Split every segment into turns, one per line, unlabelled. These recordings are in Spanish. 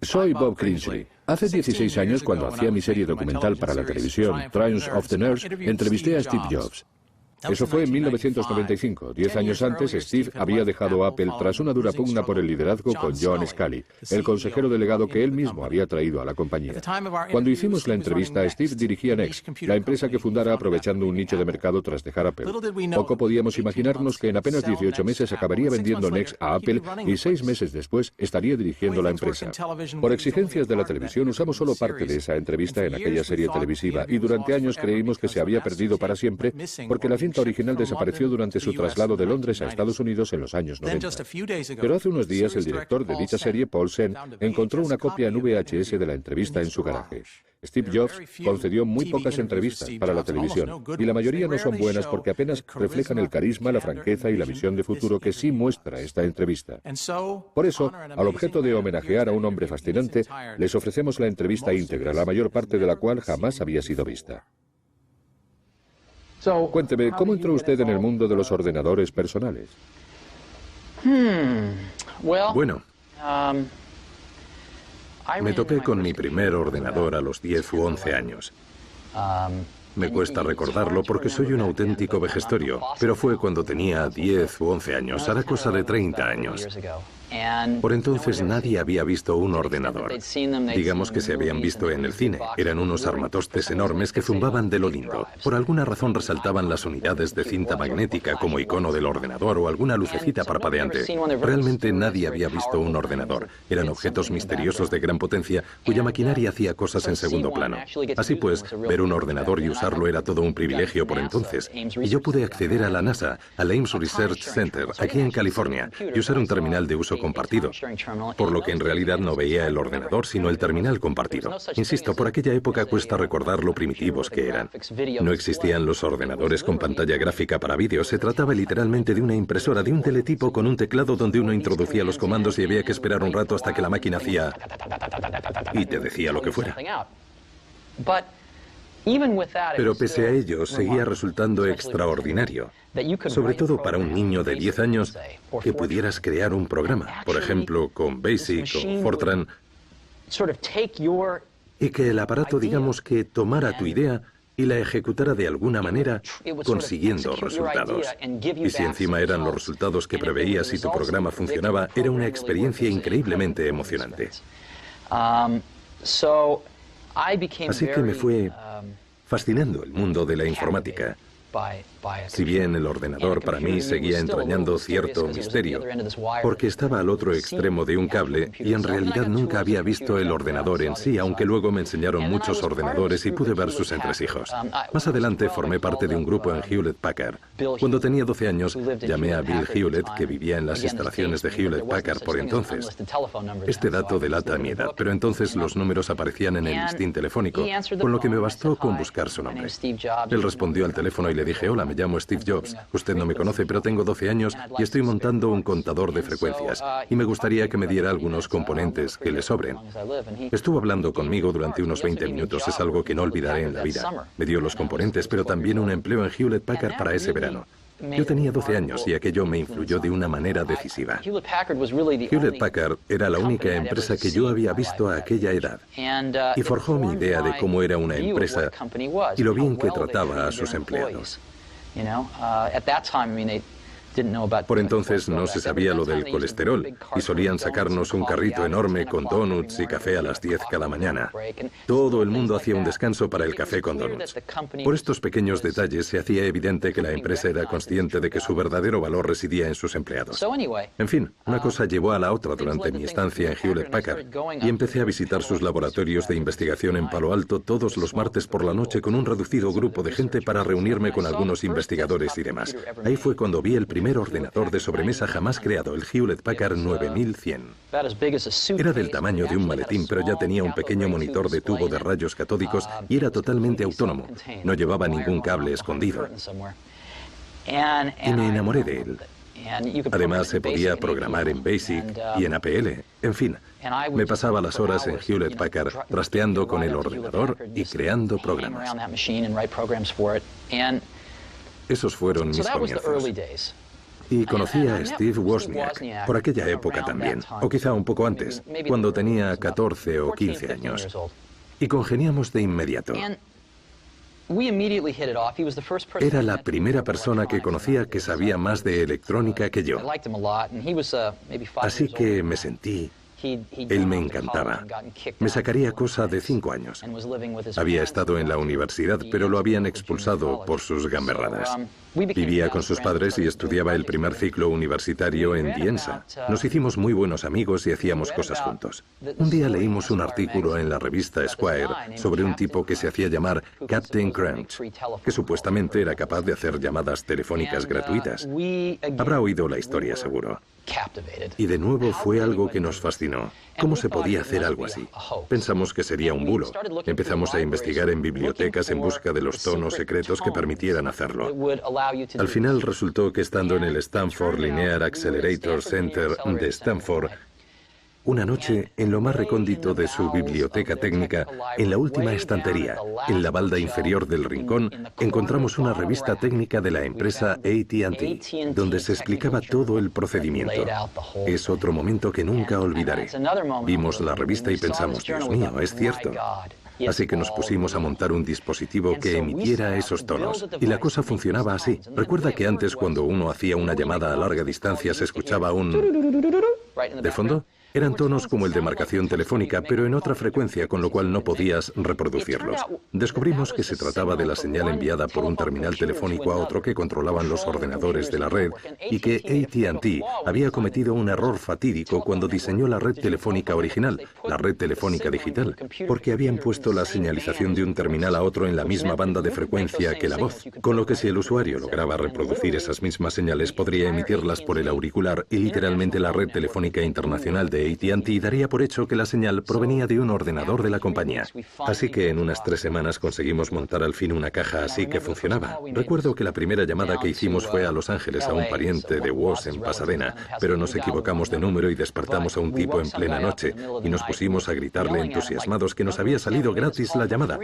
Soy Bob Cringely. Hace 16 años, cuando hacía mi serie documental para la televisión, Triumphs of the Nerds, entrevisté a Steve Jobs. Eso fue en 1995. 10 años antes, Steve había dejado Apple tras una dura pugna por el liderazgo con John Sculley, el consejero delegado que él mismo había traído a la compañía. Cuando hicimos la entrevista, Steve dirigía Next, la empresa que fundara aprovechando un nicho de mercado tras dejar Apple. Poco podíamos imaginarnos que en apenas 18 meses acabaría vendiendo Next a Apple y 6 meses después estaría dirigiendo la empresa. Por exigencias de la televisión, usamos solo parte de esa entrevista en aquella serie televisiva y durante años creímos que se había perdido para siempre porque la cinta original desapareció durante su traslado de Londres a Estados Unidos en los años 90. Pero hace unos días el director de dicha serie, Paul Sen, encontró una copia en VHS de la entrevista en su garaje. Steve Jobs concedió muy pocas entrevistas para la televisión y la mayoría no son buenas porque apenas reflejan el carisma, la franqueza y la visión de futuro que sí muestra esta entrevista. Por eso, al objeto de homenajear a un hombre fascinante, les ofrecemos la entrevista íntegra, la mayor parte de la cual jamás había sido vista. Cuénteme, ¿cómo entró usted en el mundo de los ordenadores personales?
Bueno, me topé con mi primer ordenador a los 10 u 11 años. Me cuesta recordarlo porque soy un auténtico vejestorio, pero fue cuando tenía 10 u 11 años, hará cosa de 30 años. Por entonces nadie había visto un ordenador. Digamos que se habían visto en el cine. Eran unos armatostes enormes que zumbaban de lo lindo. Por alguna razón resaltaban las unidades de cinta magnética como icono del ordenador o alguna lucecita parpadeante. Realmente nadie había visto un ordenador. Eran objetos misteriosos de gran potencia cuya maquinaria hacía cosas en segundo plano. Así pues, ver un ordenador y usarlo era todo un privilegio por entonces. Y yo pude acceder a la NASA, al Ames Research Center, aquí en California, y usar un terminal de uso compartido, por lo que en realidad no veía el ordenador sino el terminal compartido. Insisto, por aquella época cuesta recordar lo primitivos que eran. No existían los ordenadores con pantalla gráfica para vídeo, se trataba literalmente de una impresora, de un teletipo con un teclado donde uno introducía los comandos y había que esperar un rato hasta que la máquina hacía y te decía lo que fuera. Pero pese a ello, seguía resultando extraordinario, sobre todo para un niño de 10 años, que pudieras crear un programa, por ejemplo, con BASIC o Fortran, y que el aparato, digamos, que tomara tu idea y la ejecutara de alguna manera, consiguiendo resultados. Y si encima eran los resultados que preveías y tu programa funcionaba, era una experiencia increíblemente emocionante. Así que me fue fascinando el mundo de la informática. Si bien el ordenador para mí seguía entrañando cierto misterio, porque estaba al otro extremo de un cable y en realidad nunca había visto el ordenador en sí, aunque luego me enseñaron muchos ordenadores y pude ver sus entresijos. Más adelante formé parte de un grupo en Hewlett Packard. Cuando tenía 12 años, llamé a Bill Hewlett, que vivía en las instalaciones de Hewlett Packard por entonces. Este dato delata mi edad, pero entonces los números aparecían en el listín telefónico, con lo que me bastó con buscar su nombre. Él respondió al teléfono y le dije: hola, me llamo Steve Jobs. Usted no me conoce, pero tengo 12 años y estoy montando un contador de frecuencias y me gustaría que me diera algunos componentes que le sobren. Estuvo hablando conmigo durante unos 20 minutos, es algo que no olvidaré en la vida. Me dio los componentes, pero también un empleo en Hewlett Packard para ese verano. Yo tenía 12 años y aquello me influyó de una manera decisiva. Hewlett Packard era la única empresa que yo había visto a aquella edad y forjó mi idea de cómo era una empresa y lo bien que trataba a sus empleados. Por entonces no se sabía lo del colesterol y solían sacarnos un carrito enorme con donuts y café a las 10 cada mañana. Todo el mundo hacía un descanso para el café con donuts. Por estos pequeños detalles se hacía evidente que la empresa era consciente de que su verdadero valor residía en sus empleados. En fin, una cosa llevó a la otra durante mi estancia en Hewlett Packard y empecé a visitar sus laboratorios de investigación en Palo Alto todos los martes por la noche con un reducido grupo de gente para reunirme con algunos investigadores y demás. Ahí fue cuando vi el primer ordenador de sobremesa jamás creado, el Hewlett Packard 9100. Era del tamaño de un maletín, pero ya tenía un pequeño monitor de tubo de rayos catódicos y era totalmente autónomo. No llevaba ningún cable escondido. Y me enamoré de él. Además, se podía programar en BASIC y en APL. En fin, me pasaba las horas en Hewlett Packard trasteando con el ordenador y creando programas. Esos fueron mis comienzos. Y conocí a Steve Wozniak por aquella época también, o quizá un poco antes, cuando tenía 14 o 15 años. Y congeniamos de inmediato. Era la primera persona que conocía que sabía más de electrónica que yo. Así que me sentí... Él me encantaba. Me sacaría cosa de 5 años. Había estado en la universidad, pero lo habían expulsado por sus gamberradas. Vivía con sus padres y estudiaba el primer ciclo universitario en Diensa. Nos hicimos muy buenos amigos y hacíamos cosas juntos. Un día leímos un artículo en la revista Esquire sobre un tipo que se hacía llamar Captain Crunch, que supuestamente era capaz de hacer llamadas telefónicas gratuitas. Habrá oído la historia, seguro. Y de nuevo fue algo que nos fascinó. ¿Cómo se podía hacer algo así? Pensamos que sería un bulo. Empezamos a investigar en bibliotecas en busca de los tonos secretos que permitieran hacerlo. Al final resultó que estando en el Stanford Linear Accelerator Center de Stanford, una noche, en lo más recóndito de su biblioteca técnica, en la última estantería, en la balda inferior del rincón, encontramos una revista técnica de la empresa AT&T, donde se explicaba todo el procedimiento. Es otro momento que nunca olvidaré. Vimos la revista y pensamos, Dios mío, es cierto. Así que nos pusimos a montar un dispositivo que emitiera esos tonos. Y la cosa funcionaba así. Recuerda que antes, cuando uno hacía una llamada a larga distancia, se escuchaba un... ¿de fondo? Eran tonos como el de marcación telefónica, pero en otra frecuencia, con lo cual no podías reproducirlos. Descubrimos que se trataba de la señal enviada por un terminal telefónico a otro que controlaban los ordenadores de la red y que AT&T había cometido un error fatídico cuando diseñó la red telefónica original, la red telefónica digital, porque habían puesto la señalización de un terminal a otro en la misma banda de frecuencia que la voz, con lo que si el usuario lograba reproducir esas mismas señales podría emitirlas por el auricular y literalmente la red telefónica internacional de AT&T daría por hecho que la señal provenía de un ordenador de la compañía. Así que en unas 3 semanas conseguimos montar al fin una caja así que funcionaba. Recuerdo que la primera llamada que hicimos fue a Los Ángeles a un pariente de Woz en Pasadena, pero nos equivocamos de número y despertamos a un tipo en plena noche y nos pusimos a gritarle entusiasmados que nos había salido gratis la llamada,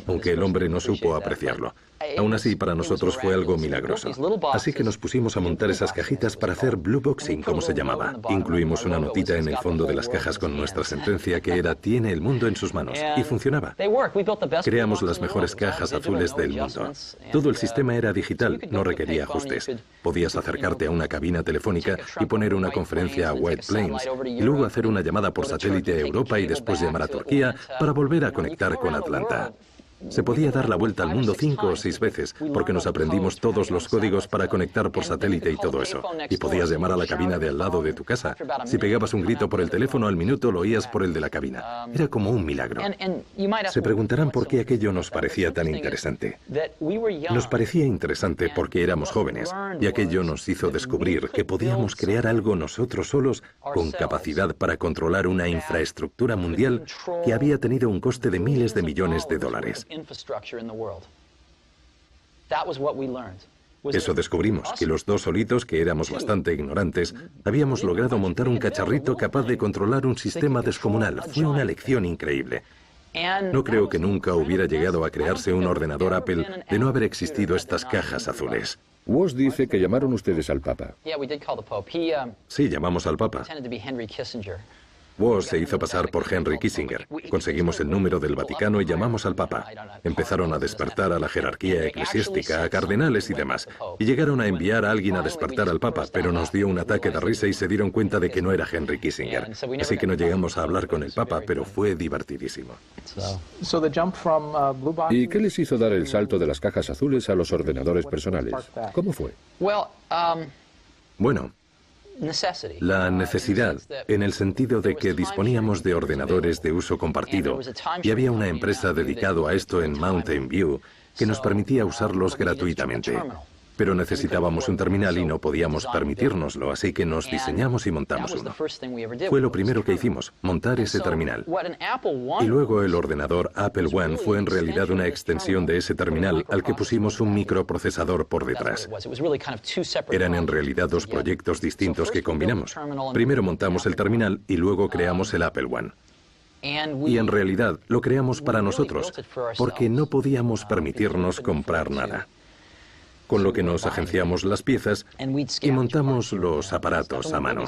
aunque el hombre no supo apreciarlo. Aún así, para nosotros fue algo milagroso. Así que nos pusimos a montar esas cajitas para hacer blue boxing, como se llamaba. Incluimos una notita en el fondo de las cajas con nuestra sentencia que era «Tiene el mundo en sus manos». Y funcionaba. Creamos las mejores cajas azules del mundo. Todo el sistema era digital, no requería ajustes. Podías acercarte a una cabina telefónica y poner una conferencia a White Plains, y luego hacer una llamada por satélite a Europa y después llamar a Turquía para volver a conectar con Atlanta. Se podía dar la vuelta al mundo 5 o 6 veces, porque nos aprendimos todos los códigos para conectar por satélite y todo eso. Y podías llamar a la cabina de al lado de tu casa. Si pegabas un grito por el teléfono al minuto, lo oías por el de la cabina. Era como un milagro. Se preguntarán por qué aquello nos parecía tan interesante. Nos parecía interesante porque éramos jóvenes, y aquello nos hizo descubrir que podíamos crear algo nosotros solos con capacidad para controlar una infraestructura mundial que había tenido un coste de miles de millones de dólares. Eso descubrimos, que los dos solitos, que éramos bastante ignorantes, habíamos logrado montar un cacharrito capaz de controlar un sistema descomunal. Fue una lección increíble. No creo que nunca hubiera llegado a crearse un ordenador Apple de no haber existido estas cajas azules.
Woz dice que llamaron ustedes al Papa.
Sí, llamamos al Papa. Woz se hizo pasar por Henry Kissinger. Conseguimos el número del Vaticano y llamamos al Papa. Empezaron a despertar a la jerarquía eclesiástica, a cardenales y demás. Y llegaron a enviar a alguien a despertar al Papa, pero nos dio un ataque de risa y se dieron cuenta de que no era Henry Kissinger. Así que no llegamos a hablar con el Papa, pero fue divertidísimo.
¿Y qué les hizo dar el salto de las cajas azules a los ordenadores personales? ¿Cómo fue?
Bueno, la necesidad, en el sentido de que disponíamos de ordenadores de uso compartido y había una empresa dedicada a esto en Mountain View que nos permitía usarlos gratuitamente. Pero necesitábamos un terminal y no podíamos permitírnoslo, así que nos diseñamos y montamos uno. Fue lo primero que hicimos, montar ese terminal. Y luego el ordenador Apple One fue en realidad una extensión de ese terminal al que pusimos un microprocesador por detrás. Eran en realidad 2 proyectos distintos que combinamos. Primero montamos el terminal y luego creamos el Apple One. Y en realidad lo creamos para nosotros, porque no podíamos permitirnos comprar nada. con lo que nos agenciamos las piezas y montamos los aparatos a mano.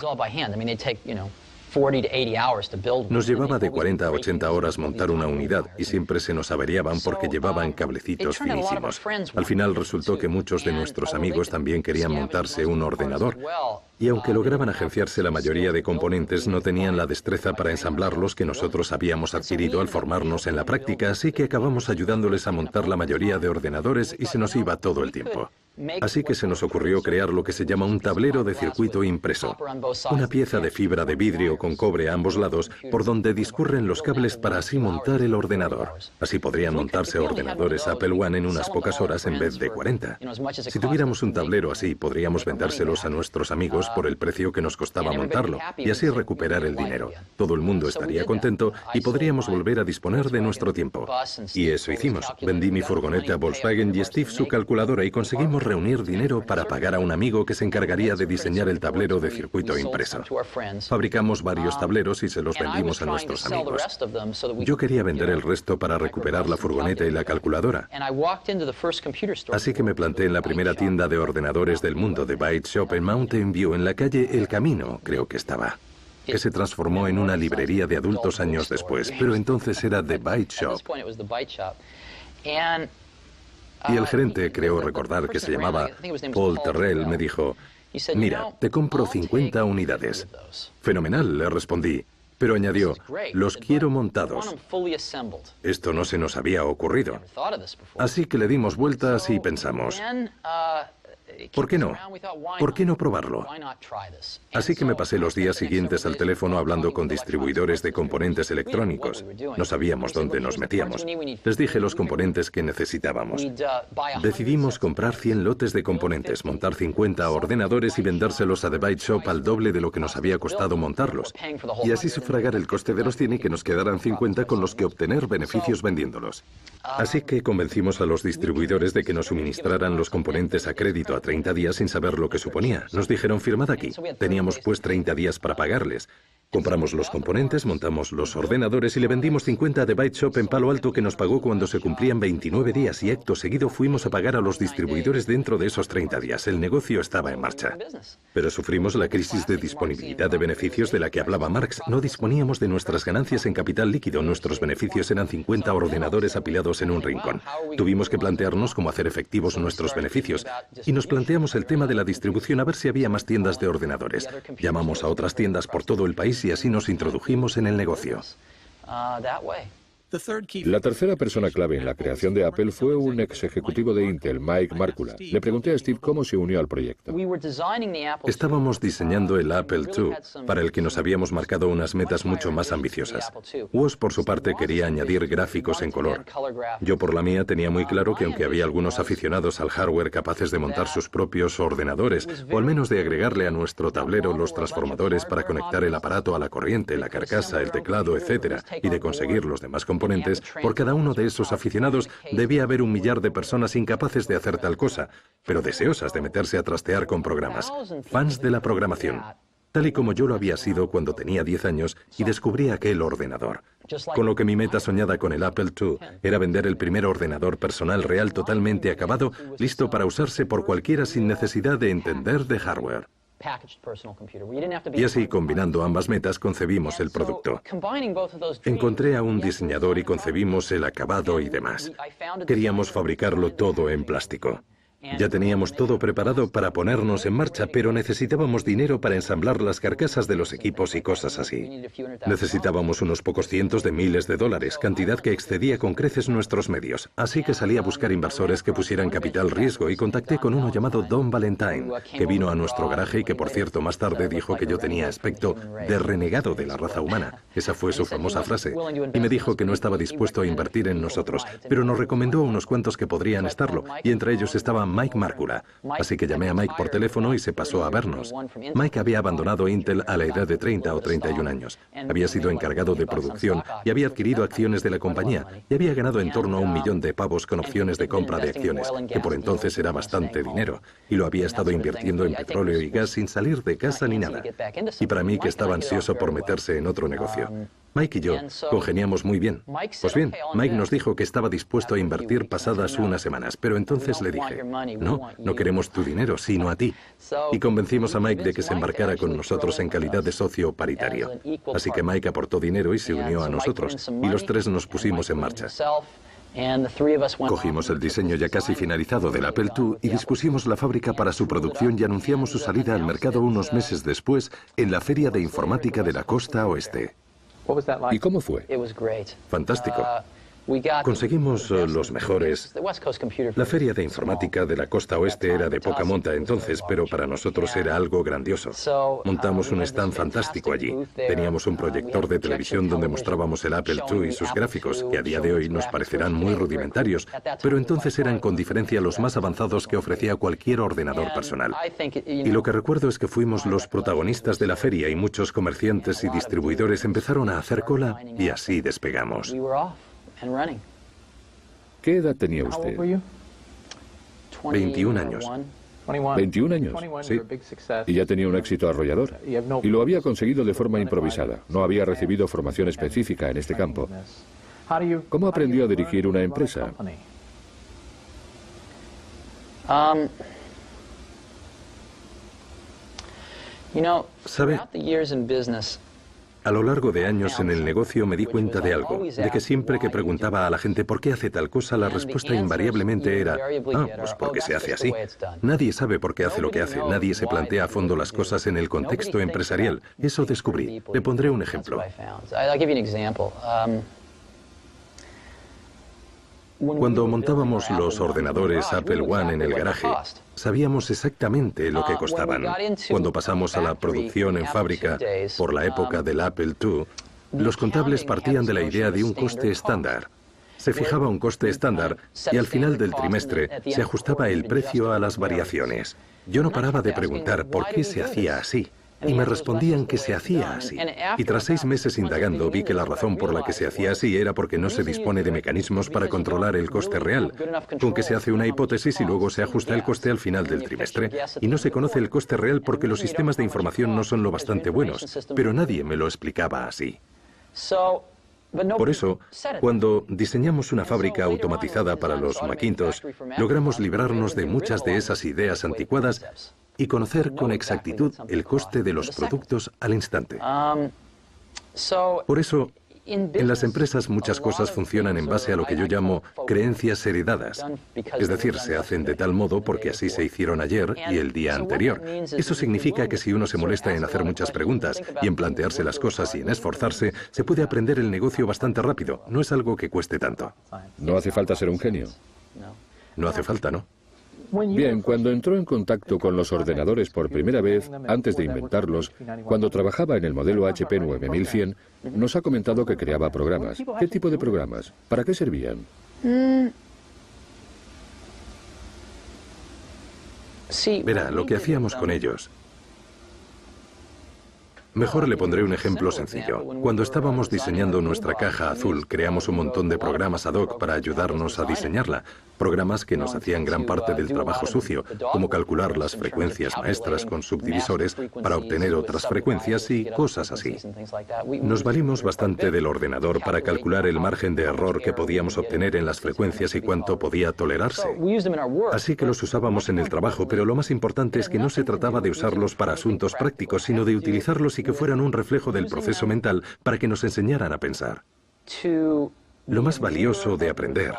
Nos llevaba de 40 a 80 horas montar una unidad y siempre se nos averiaban porque llevaban cablecitos finísimos. Al final resultó que muchos de nuestros amigos también querían montarse un ordenador y aunque lograban agenciarse la mayoría de componentes, no tenían la destreza para ensamblarlos que nosotros habíamos adquirido al formarnos en la práctica, así que acabamos ayudándoles a montar la mayoría de ordenadores y se nos iba todo el tiempo. Así que se nos ocurrió crear lo que se llama un tablero de circuito impreso, una pieza de fibra de vidrio con cobre a ambos lados por donde discurren los cables para así montar el ordenador. Así podrían montarse ordenadores Apple I en unas pocas horas en vez de 40. Si tuviéramos un tablero así, podríamos vendérselos a nuestros amigos por el precio que nos costaba montarlo y así recuperar el dinero. Todo el mundo estaría contento y podríamos volver a disponer de nuestro tiempo. Y eso hicimos. Vendí mi furgoneta a Volkswagen y Steve su calculadora y conseguimos reunir dinero para pagar a un amigo que se encargaría de diseñar el tablero de circuito impreso. Fabricamos varios tableros y se los vendimos a nuestros amigos. Yo quería vender el resto para recuperar la furgoneta y la calculadora. Así que me planté en la primera tienda de ordenadores del mundo, de Byte Shop en Mountain View, en la calle El Camino, creo que estaba, que se transformó en una librería de adultos años después, pero entonces era The Byte Shop. Y el gerente, creo recordar que se llamaba Paul Terrell, me dijo: mira, te compro 50 unidades. Fenomenal, le respondí, pero añadió: los quiero montados. Esto no se nos había ocurrido. Así que le dimos vueltas y pensamos: ¿por qué no? ¿Por qué no probarlo? Así que me pasé los días siguientes al teléfono hablando con distribuidores de componentes electrónicos. No sabíamos dónde nos metíamos. Les dije los componentes que necesitábamos. Decidimos comprar 100 lotes de componentes, montar 50 ordenadores y vendérselos a The Byte Shop al doble de lo que nos había costado montarlos. Y así sufragar el coste de los 100 y que nos quedaran 50 con los que obtener beneficios vendiéndolos. Así que convencimos a los distribuidores de que nos suministraran los componentes a crédito a 30 días sin saber lo que suponía. Nos dijeron: firmad aquí. Teníamos pues 30 días para pagarles. Compramos los componentes, montamos los ordenadores y le vendimos 50 a The Byte Shop en Palo Alto, que nos pagó cuando se cumplían 29 días y acto seguido fuimos a pagar a los distribuidores dentro de esos 30 días. El negocio estaba en marcha. Pero sufrimos la crisis de disponibilidad de beneficios de la que hablaba Marx. No disponíamos de nuestras ganancias en capital líquido. Nuestros beneficios eran 50 ordenadores apilados en un rincón. Tuvimos que plantearnos cómo hacer efectivos nuestros beneficios y nos planteamos el tema de la distribución, a ver si había más tiendas de ordenadores. Llamamos a otras tiendas por todo el país y así nos introdujimos en el negocio.
La tercera persona clave en la creación de Apple fue un ex ejecutivo de Intel, Mike Markkula. Le pregunté a Steve cómo se unió al proyecto.
Estábamos diseñando el Apple II, para el que nos habíamos marcado unas metas mucho más ambiciosas. Woz, por su parte, quería añadir gráficos en color. Yo, por la mía, tenía muy claro que aunque había algunos aficionados al hardware capaces de montar sus propios ordenadores, o al menos de agregarle a nuestro tablero los transformadores para conectar el aparato a la corriente, la carcasa, el teclado, etc., y de conseguir los demás componentes, por cada uno de esos aficionados debía haber 1 millar de personas incapaces de hacer tal cosa, pero deseosas de meterse a trastear con programas, fans de la programación, tal y como yo lo había sido cuando tenía 10 años y descubrí aquel ordenador. Con lo que mi meta soñada con el Apple II era vender el primer ordenador personal real totalmente acabado, listo para usarse por cualquiera sin necesidad de entender de hardware. Y así, combinando ambas metas, concebimos el producto. Encontré a un diseñador y concebimos el acabado y demás. Queríamos fabricarlo todo en plástico. Ya teníamos todo preparado para ponernos en marcha, pero necesitábamos dinero para ensamblar las carcasas de los equipos y cosas así. Necesitábamos unos pocos cientos de miles de dólares, cantidad que excedía con creces nuestros medios. Así que salí a buscar inversores que pusieran capital riesgo y contacté con uno llamado Don Valentine, que vino a nuestro garaje y que, por cierto, más tarde dijo que yo tenía aspecto de renegado de la raza humana. Esa fue su famosa frase. Y me dijo que no estaba dispuesto a invertir en nosotros, pero nos recomendó a unos cuantos que podrían estarlo, y entre ellos estaba Mike Markkula. Así que llamé a Mike por teléfono y se pasó a vernos. Mike había abandonado Intel a la edad de 30 o 31 años. Había sido encargado de producción y había adquirido acciones de la compañía y había ganado en torno a $1 millón con opciones de compra de acciones, que por entonces era bastante dinero, y lo había estado invirtiendo en petróleo y gas sin salir de casa ni nada. Y para mí, que estaba ansioso por meterse en otro negocio. Mike y yo congeniamos muy bien. Pues bien, Mike nos dijo que estaba dispuesto a invertir pasadas unas semanas, pero entonces le dije, no queremos tu dinero, sino a ti. Y convencimos a Mike de que se embarcara con nosotros en calidad de socio paritario. Así que Mike aportó dinero y se unió a nosotros, y los tres nos pusimos en marcha. Cogimos el diseño ya casi finalizado del Apple II y dispusimos la fábrica para su producción y anunciamos su salida al mercado unos meses después en la Feria de Informática de la Costa Oeste.
¿Y cómo fue?
Fantástico. Conseguimos los mejores. La Feria de Informática de la Costa Oeste era de poca monta entonces, pero para nosotros era algo grandioso. Montamos un stand fantástico allí. Teníamos un proyector de televisión donde mostrábamos el Apple II y sus gráficos, que a día de hoy nos parecerán muy rudimentarios, pero entonces eran con diferencia los más avanzados que ofrecía cualquier ordenador personal. Y lo que recuerdo es que fuimos los protagonistas de la feria y muchos comerciantes y distribuidores empezaron a hacer cola y así despegamos.
¿Qué edad tenía usted?
21 años.
21 años.
Sí.
Y ya tenía un éxito arrollador. Y lo había conseguido de forma improvisada. No había recibido formación específica en este campo. ¿Cómo aprendió a dirigir una empresa?
¿Sabe? A lo largo de años en el negocio me di cuenta de algo, de que siempre que preguntaba a la gente por qué hace tal cosa, la respuesta invariablemente era, pues porque se hace así. Nadie sabe por qué hace lo que hace, nadie se plantea a fondo las cosas en el contexto empresarial. Eso descubrí. Le pondré un ejemplo. Cuando montábamos los ordenadores Apple I en el garaje, sabíamos exactamente lo que costaban. Cuando pasamos a la producción en fábrica, por la época del Apple II, los contables partían de la idea de un coste estándar. Se fijaba un coste estándar y al final del trimestre se ajustaba el precio a las variaciones. Yo no paraba de preguntar por qué se hacía así. Y me respondían que se hacía así. Y tras 6 meses indagando vi que la razón por la que se hacía así era porque no se dispone de mecanismos para controlar el coste real, con que se hace una hipótesis y luego se ajusta el coste al final del trimestre. Y no se conoce el coste real porque los sistemas de información no son lo bastante buenos, pero nadie me lo explicaba así. Por eso, cuando diseñamos una fábrica automatizada para los Macintosh, logramos librarnos de muchas de esas ideas anticuadas y conocer con exactitud el coste de los productos al instante. Por eso, en las empresas muchas cosas funcionan en base a lo que yo llamo creencias heredadas. Es decir, se hacen de tal modo porque así se hicieron ayer y el día anterior. Eso significa que si uno se molesta en hacer muchas preguntas y en plantearse las cosas y en esforzarse, se puede aprender el negocio bastante rápido. No es algo que cueste tanto.
No hace falta ser un genio.
No hace falta, ¿no?
Bien, cuando entró en contacto con los ordenadores por primera vez, antes de inventarlos, cuando trabajaba en el modelo HP 9100, nos ha comentado que creaba programas. ¿Qué tipo de programas? ¿Para qué servían?
Verá, lo que hacíamos con ellos. Mejor le pondré un ejemplo sencillo. Cuando estábamos diseñando nuestra caja azul, creamos un montón de programas ad hoc para ayudarnos a diseñarla. Programas que nos hacían gran parte del trabajo sucio, como calcular las frecuencias maestras con subdivisores para obtener otras frecuencias y cosas así. Nos valimos bastante del ordenador para calcular el margen de error que podíamos obtener en las frecuencias y cuánto podía tolerarse. Así que los usábamos en el trabajo, pero lo más importante es que no se trataba de usarlos para asuntos prácticos, sino de utilizarlos y que fueran un reflejo del proceso mental para que nos enseñaran a pensar. Lo más valioso de aprender.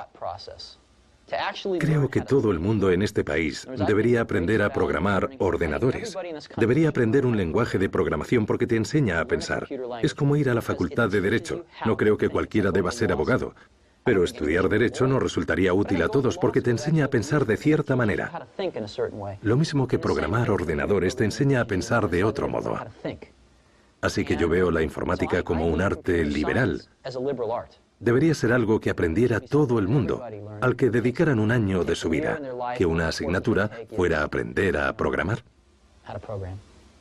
Creo que todo el mundo en este país debería aprender a programar ordenadores. Debería aprender un lenguaje de programación porque te enseña a pensar. Es como ir a la facultad de Derecho. No creo que cualquiera deba ser abogado. Pero estudiar Derecho nos resultaría útil a todos porque te enseña a pensar de cierta manera. Lo mismo que programar ordenadores te enseña a pensar de otro modo. Así que yo veo la informática como un arte liberal. Debería ser algo que aprendiera todo el mundo, al que dedicaran un año de su vida, que una asignatura fuera aprender a programar.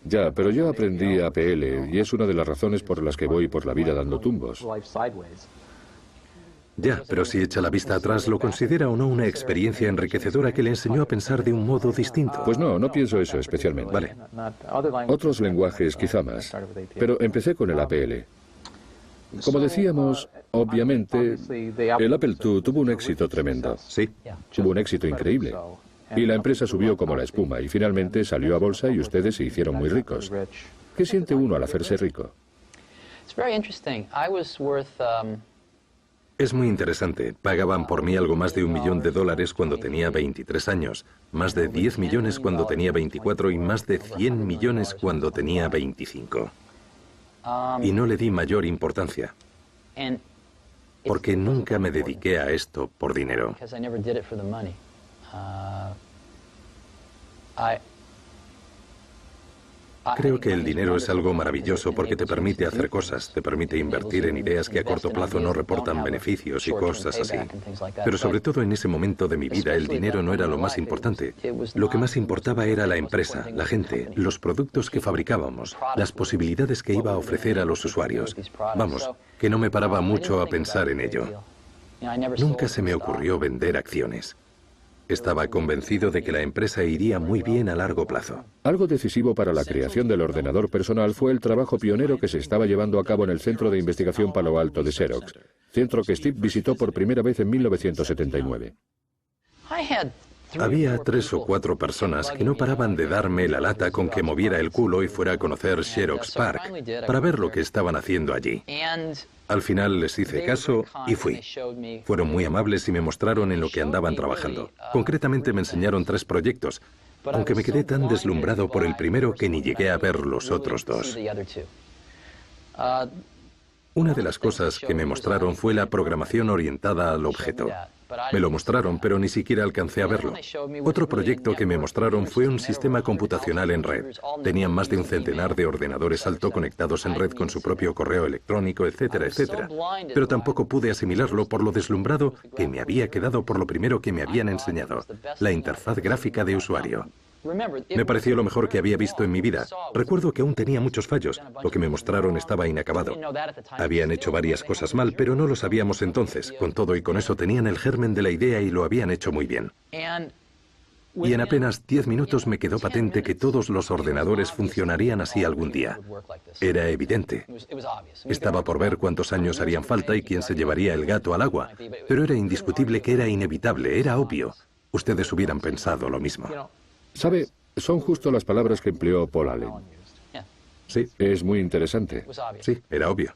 Ya, pero yo aprendí APL y es una de las razones por las que voy por la vida dando tumbos.
Ya, pero si echa la vista atrás, ¿lo considera o no una experiencia enriquecedora que le enseñó a pensar de un modo distinto?
Pues no pienso eso especialmente.
Vale.
Otros lenguajes quizá más, pero empecé con el APL. Como decíamos, obviamente, el Apple II tuvo un éxito tremendo.
Sí.
Tuvo un éxito increíble. Y la empresa subió como la espuma y finalmente salió a bolsa y ustedes se hicieron muy ricos. ¿Qué siente uno al hacerse rico?
Es muy interesante. Pagaban por mí algo más de $1 millón cuando tenía 23 años, más de 10 millones cuando tenía 24 y más de 100 millones cuando tenía 25. Y no le di mayor importancia, porque nunca me dediqué a esto por dinero. Creo que el dinero es algo maravilloso porque te permite hacer cosas, te permite invertir en ideas que a corto plazo no reportan beneficios y cosas así. Pero sobre todo en ese momento de mi vida el dinero no era lo más importante. Lo que más importaba era la empresa, la gente, los productos que fabricábamos, las posibilidades que iba a ofrecer a los usuarios. Vamos, que no me paraba mucho a pensar en ello. Nunca se me ocurrió vender acciones. Estaba convencido de que la empresa iría muy bien a largo plazo.
Algo decisivo para la creación del ordenador personal fue el trabajo pionero que se estaba llevando a cabo en el Centro de Investigación Palo Alto de Xerox, centro que Steve visitó por primera vez en 1979.
Había 3 o 4 personas que no paraban de darme la lata con que moviera el culo y fuera a conocer Xerox Park para ver lo que estaban haciendo allí. Al final les hice caso y fui. Fueron muy amables y me mostraron en lo que andaban trabajando. Concretamente me enseñaron 3 proyectos, aunque me quedé tan deslumbrado por el primero que ni llegué a ver los otros 2. Una de las cosas que me mostraron fue la programación orientada al objeto. Me lo mostraron, pero ni siquiera alcancé a verlo. Otro proyecto que me mostraron fue un sistema computacional en red. Tenían más de un centenar de ordenadores alto conectados en red con su propio correo electrónico, etcétera, etcétera. Pero tampoco pude asimilarlo por lo deslumbrado que me había quedado por lo primero que me habían enseñado, la interfaz gráfica de usuario. Me pareció lo mejor que había visto en mi vida. Recuerdo que aún tenía muchos fallos. Lo que me mostraron estaba inacabado. Habían hecho varias cosas mal, pero no lo sabíamos entonces. Con todo y con eso tenían el germen de la idea y lo habían hecho muy bien. Y en apenas 10 minutos me quedó patente que todos los ordenadores funcionarían así algún día. Era evidente. Estaba por ver cuántos años harían falta y quién se llevaría el gato al agua. Pero era indiscutible que era inevitable, era obvio. Ustedes hubieran pensado lo mismo.
¿Sabe? Son justo las palabras que empleó Paul Allen.
Sí.
Es muy interesante.
Sí, era obvio.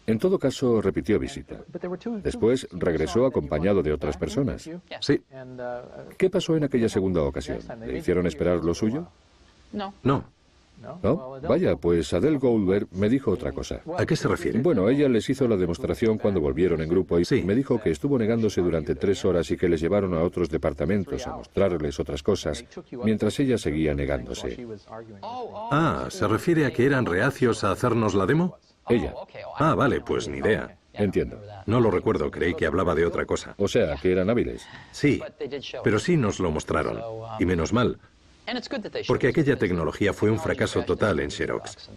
En todo caso, repitió visita. Después regresó acompañado de otras personas.
Sí.
¿Qué pasó en aquella segunda ocasión? ¿Le hicieron esperar lo suyo?
No.
¿No? Vaya, pues Adele Goldberg me dijo otra cosa.
¿A qué se refiere?
Bueno, ella les hizo la demostración cuando volvieron en grupo y
Sí.
me dijo que estuvo negándose durante 3 horas y que les llevaron a otros departamentos a mostrarles otras cosas, mientras ella seguía negándose.
Ah, ¿se refiere a que eran reacios a hacernos la demo?
Ella.
Ah, vale, pues ni idea.
Entiendo.
No lo recuerdo, creí que hablaba de otra cosa.
O sea, que eran hábiles.
Sí, pero sí nos lo mostraron. Y menos mal, porque aquella tecnología fue un fracaso total en Xerox.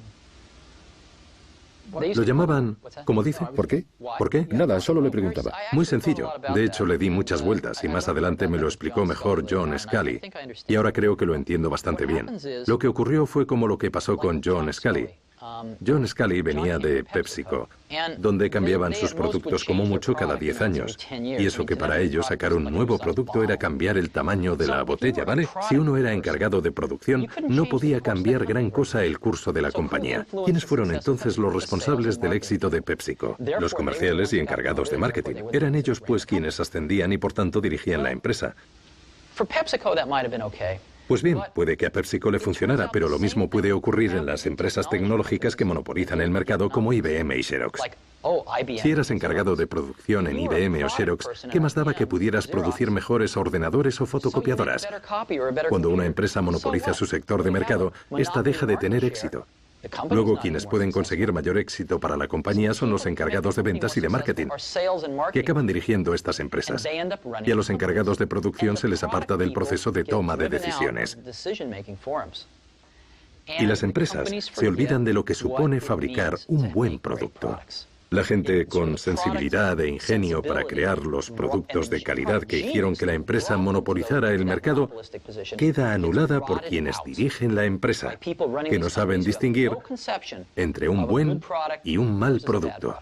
Lo llamaban, ¿cómo dice?
¿Por qué?
¿Por qué?
Nada, solo le preguntaba.
Muy sencillo. De hecho, le di muchas vueltas y más adelante me lo explicó mejor John Scully. Y ahora creo que lo entiendo bastante bien. Lo que ocurrió fue como lo que pasó con John Scully. John Scully venía de PepsiCo, donde cambiaban sus productos como mucho cada 10 años. Y eso que para ellos sacar un nuevo producto era cambiar el tamaño de la botella, ¿vale? Si uno era encargado de producción, no podía cambiar gran cosa el curso de la compañía. ¿Quiénes fueron entonces los responsables del éxito de PepsiCo? Los comerciales y encargados de marketing. Eran ellos pues quienes ascendían y por tanto dirigían la empresa. Pues bien, puede que a PepsiCo le funcionara, pero lo mismo puede ocurrir en las empresas tecnológicas que monopolizan el mercado como IBM y Xerox. Si eras encargado de producción en IBM o Xerox, ¿qué más daba que pudieras producir mejores ordenadores o fotocopiadoras? Cuando una empresa monopoliza su sector de mercado, esta deja de tener éxito. Luego, quienes pueden conseguir mayor éxito para la compañía son los encargados de ventas y de marketing, que acaban dirigiendo estas empresas. Y a los encargados de producción se les aparta del proceso de toma de decisiones. Y las empresas se olvidan de lo que supone fabricar un buen producto. La gente con sensibilidad e ingenio para crear los productos de calidad que hicieron que la empresa monopolizara el mercado queda anulada por quienes dirigen la empresa, que no saben distinguir entre un buen y un mal producto.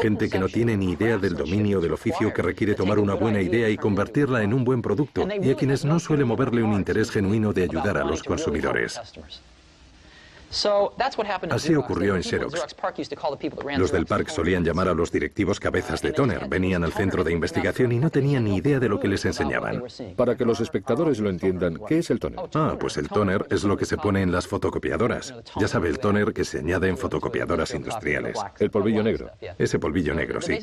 Gente que no tiene ni idea del dominio del oficio que requiere tomar una buena idea y convertirla en un buen producto, y a quienes no suele moverle un interés genuino de ayudar a los consumidores. Así ocurrió en Xerox. Los del parque solían llamar a los directivos cabezas de tóner. Venían al centro de investigación y no tenían ni idea de lo que les enseñaban.
Para que los espectadores lo entiendan, ¿qué es el tóner?
Pues el tóner es lo que se pone en las fotocopiadoras. Ya sabe, el tóner que se añade en fotocopiadoras industriales.
El polvillo negro.
Ese polvillo negro, sí.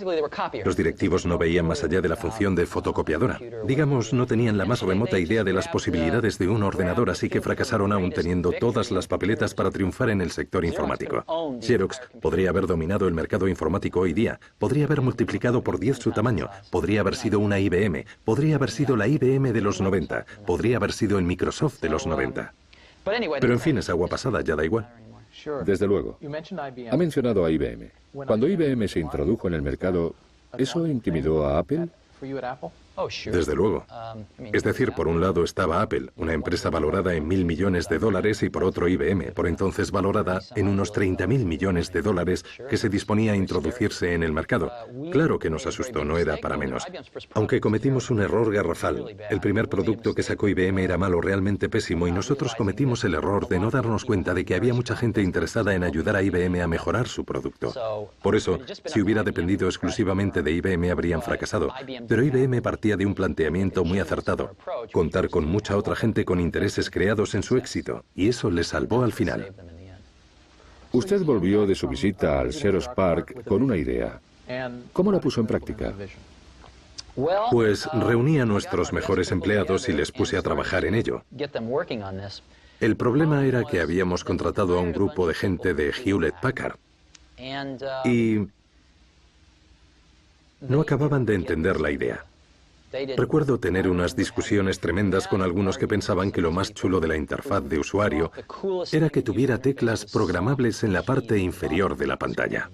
Los directivos no veían más allá de la función de fotocopiadora. Digamos, no tenían la más remota idea de las posibilidades de un ordenador, así que fracasaron aún teniendo todas las papeletas para triunfar en el sector informático. Xerox podría haber dominado el mercado informático hoy día, podría haber multiplicado por 10 su tamaño, podría haber sido una IBM, podría haber sido la IBM de los 90, podría haber sido el Microsoft de los 90. Pero en fin, es agua pasada, ya da igual.
Desde luego. Ha mencionado a IBM. Cuando IBM se introdujo en el mercado, ¿eso intimidó a Apple?
Desde luego. Es decir, por un lado estaba Apple, una empresa valorada en $1.000 millones, y por otro IBM, por entonces valorada en unos $30.000 millones, que se disponía a introducirse en el mercado. Claro que nos asustó, no era para menos. Aunque cometimos un error garrafal. El primer producto que sacó IBM era malo, realmente pésimo, y nosotros cometimos el error de no darnos cuenta de que había mucha gente interesada en ayudar a IBM a mejorar su producto. Por eso, si hubiera dependido exclusivamente de IBM, habrían fracasado. Pero IBM partía de un planteamiento muy acertado, contar con mucha otra gente con intereses creados en su éxito, y eso le salvó al final.
Usted volvió de su visita al Xerox PARC con una idea. ¿Cómo la puso en práctica?
Pues reuní a nuestros mejores empleados y les puse a trabajar en ello. El problema era que habíamos contratado a un grupo de gente de Hewlett Packard y no acababan de entender la idea. Recuerdo tener unas discusiones tremendas con algunos que pensaban que lo más chulo de la interfaz de usuario era que tuviera teclas programables en la parte inferior de la pantalla.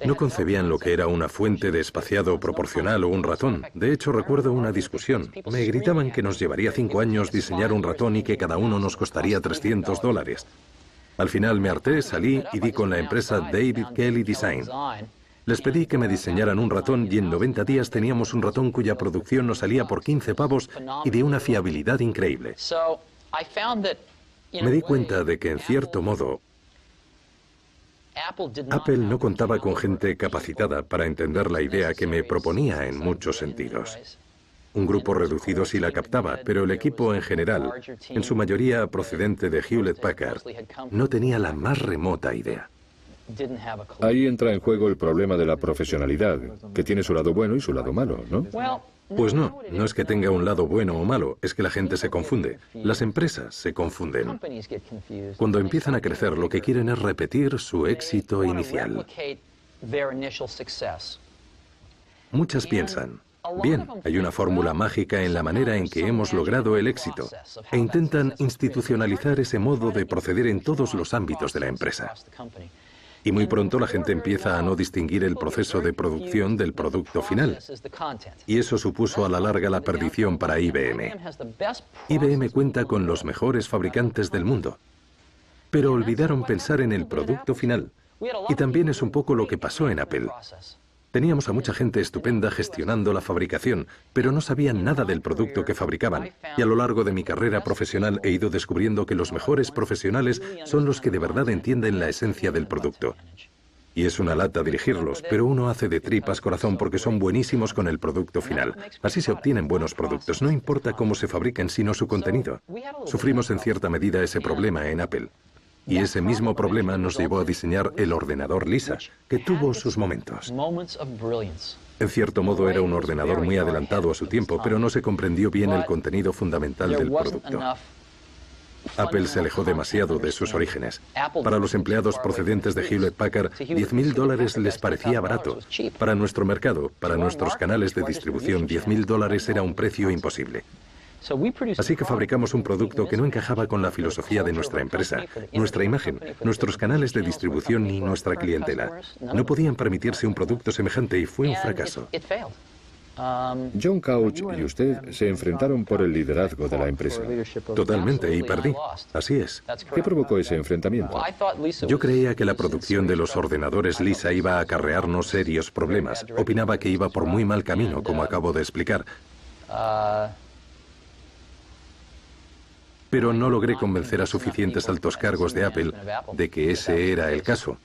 No concebían lo que era una fuente de espaciado proporcional o un ratón. De hecho, recuerdo una discusión. Me gritaban que nos llevaría 5 años diseñar un ratón y que cada uno nos costaría $300. Al final me harté, salí y di con la empresa David Kelly Design. Les pedí que me diseñaran un ratón y en 90 días teníamos un ratón cuya producción nos salía por 15 pavos y de una fiabilidad increíble. Me di cuenta de que, en cierto modo, Apple no contaba con gente capacitada para entender la idea que me proponía en muchos sentidos. Un grupo reducido sí la captaba, pero el equipo en general, en su mayoría procedente de Hewlett Packard, no tenía la más remota idea.
Ahí entra en juego el problema de la profesionalidad, que tiene su lado bueno y su lado malo, ¿no?
Pues no, no es que tenga un lado bueno o malo, es que la gente se confunde. Las empresas se confunden. Cuando empiezan a crecer, lo que quieren es repetir su éxito inicial. Muchas piensan, bien, hay una fórmula mágica en la manera en que hemos logrado el éxito, e intentan institucionalizar ese modo de proceder en todos los ámbitos de la empresa. Y muy pronto la gente empieza a no distinguir el proceso de producción del producto final. Y eso supuso a la larga la perdición para IBM. IBM cuenta con los mejores fabricantes del mundo. Pero olvidaron pensar en el producto final. Y también es un poco lo que pasó en Apple. Teníamos a mucha gente estupenda gestionando la fabricación, pero no sabían nada del producto que fabricaban. Y a lo largo de mi carrera profesional he ido descubriendo que los mejores profesionales son los que de verdad entienden la esencia del producto. Y es una lata dirigirlos, pero uno hace de tripas corazón porque son buenísimos con el producto final. Así se obtienen buenos productos, no importa cómo se fabriquen, sino su contenido. Sufrimos en cierta medida ese problema en Apple. Y ese mismo problema nos llevó a diseñar el ordenador Lisa, que tuvo sus momentos. En cierto modo era un ordenador muy adelantado a su tiempo, pero no se comprendió bien el contenido fundamental del producto. Apple se alejó demasiado de sus orígenes. Para los empleados procedentes de Hewlett Packard, $10.000 les parecía barato. Para nuestro mercado, para nuestros canales de distribución, $10.000 era un precio imposible. Así que fabricamos un producto que no encajaba con la filosofía de nuestra empresa, nuestra imagen, nuestros canales de distribución ni nuestra clientela. No podían permitirse un producto semejante y fue un fracaso.
John Couch y usted se enfrentaron por el liderazgo de la empresa.
Totalmente, y perdí. Así es.
¿Qué provocó ese enfrentamiento?
Yo creía que la producción de los ordenadores Lisa iba a acarrearnos serios problemas. Opinaba que iba por muy mal camino, como acabo de explicar. Pero no logré convencer a suficientes altos cargos de Apple de que ese era el caso.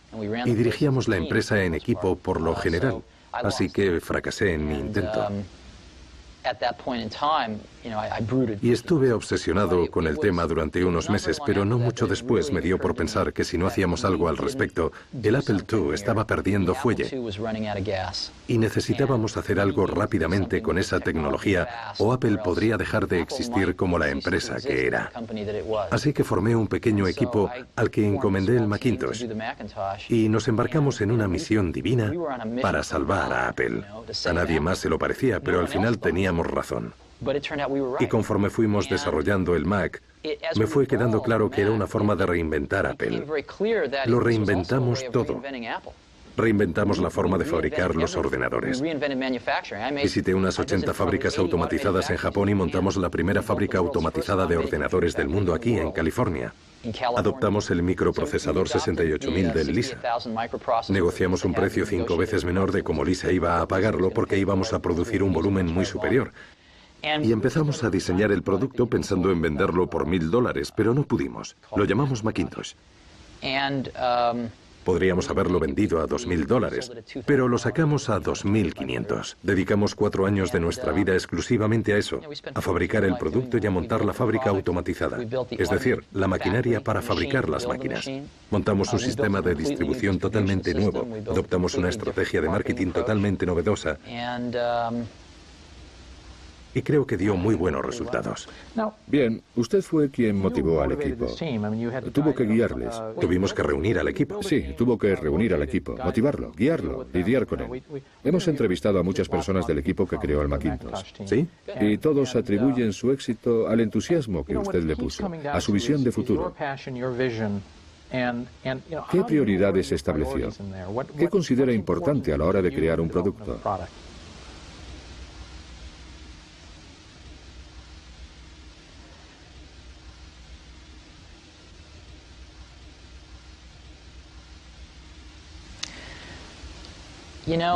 Y dirigíamos la empresa en equipo por lo general. Así que fracasé en mi intento. Y estuve obsesionado con el tema durante unos meses, pero no mucho después me dio por pensar que si no hacíamos algo al respecto, el Apple II estaba perdiendo fuelle. Y necesitábamos hacer algo rápidamente con esa tecnología, o Apple podría dejar de existir como la empresa que era. Así que formé un pequeño equipo al que encomendé el Macintosh. Y nos embarcamos en una misión divina para salvar a Apple. A nadie más se lo parecía, pero al final teníamos razón. Y conforme fuimos desarrollando el Mac, me fue quedando claro que era una forma de reinventar Apple. Lo reinventamos todo. Reinventamos la forma de fabricar los ordenadores. Visité unas 80 fábricas automatizadas en Japón y montamos la primera fábrica automatizada de ordenadores del mundo aquí, en California. Adoptamos el microprocesador 68000 del Lisa. Negociamos un precio 5 veces menor de como Lisa iba a pagarlo porque íbamos a producir un volumen muy superior. Y empezamos a diseñar el producto pensando en venderlo por $1000, pero no pudimos. Lo llamamos Macintosh. Podríamos haberlo vendido a $2000, pero lo sacamos a 2500. Dedicamos 4 años de nuestra vida exclusivamente a eso, a fabricar el producto y a montar la fábrica automatizada, es decir, la maquinaria para fabricar las máquinas. Montamos un sistema de distribución totalmente nuevo, adoptamos una estrategia de marketing totalmente novedosa y creo que dio muy buenos resultados.
Bien, usted fue quien motivó al equipo. Tuvo que guiarles.
Tuvimos que reunir al equipo.
Sí, tuvo que reunir al equipo, motivarlo, guiarlo, lidiar con él. Hemos entrevistado a muchas personas del equipo que creó el Macintosh.
¿Sí?
Y todos atribuyen su éxito al entusiasmo que usted le puso, a su visión de futuro. ¿Qué prioridades estableció? ¿Qué considera importante a la hora de crear un producto?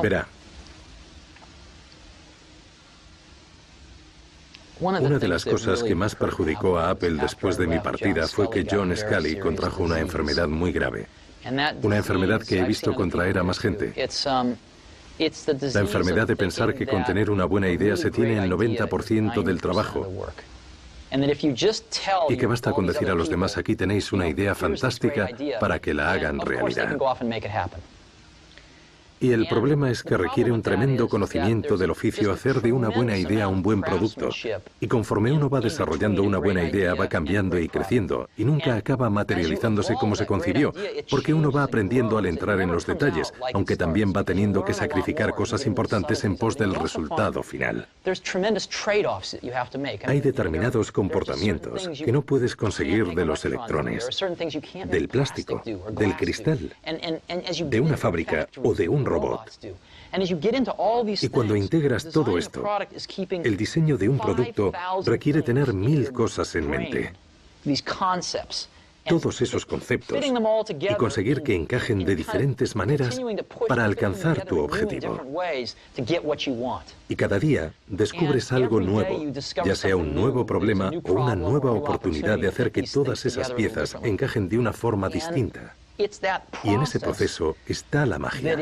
Verá, una de las cosas que más perjudicó a Apple después de mi partida fue que John Sculley contrajo una enfermedad muy grave. Una enfermedad que he visto contraer a más gente. La enfermedad de pensar que con tener una buena idea se tiene el 90% del trabajo. Y que basta con decir a los demás, aquí tenéis una idea fantástica para que la hagan realidad. Y el problema es que requiere un tremendo conocimiento del oficio hacer de una buena idea un buen producto. Y conforme uno va desarrollando una buena idea, va cambiando y creciendo, y nunca acaba materializándose como se concibió, porque uno va aprendiendo al entrar en los detalles, aunque también va teniendo que sacrificar cosas importantes en pos del resultado final. Hay determinados comportamientos que no puedes conseguir de los electrones, del plástico, del cristal, de una fábrica o de un robot. Y cuando integras todo esto, el diseño de un producto requiere tener 1000 cosas en mente. Todos esos conceptos y conseguir que encajen de diferentes maneras para alcanzar tu objetivo. Y cada día descubres algo nuevo, ya sea un nuevo problema o una nueva oportunidad de hacer que todas esas piezas encajen de una forma distinta. Y en ese proceso está la magia.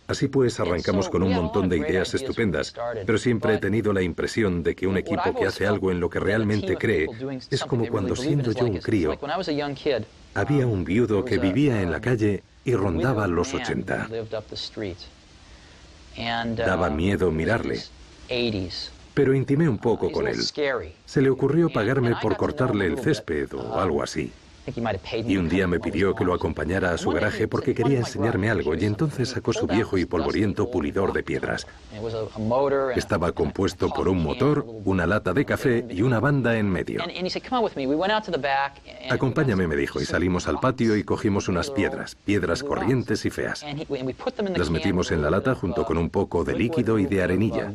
Así pues, arrancamos con un montón de ideas estupendas, pero siempre he tenido la impresión de que un equipo que hace algo en lo que realmente cree es como cuando, siendo yo un crío, había un viudo que vivía en la calle y rondaba los 80. Daba miedo mirarle, pero intimé un poco con él. Se le ocurrió pagarme por cortarle el césped o algo así. Y un día me pidió que lo acompañara a su garaje porque quería enseñarme algo, y entonces sacó su viejo y polvoriento pulidor de piedras. Estaba compuesto por un motor, una lata de café y una banda en medio. Acompáñame, me dijo, y salimos al patio y cogimos unas piedras corrientes y feas. Las metimos en la lata junto con un poco de líquido y de arenilla.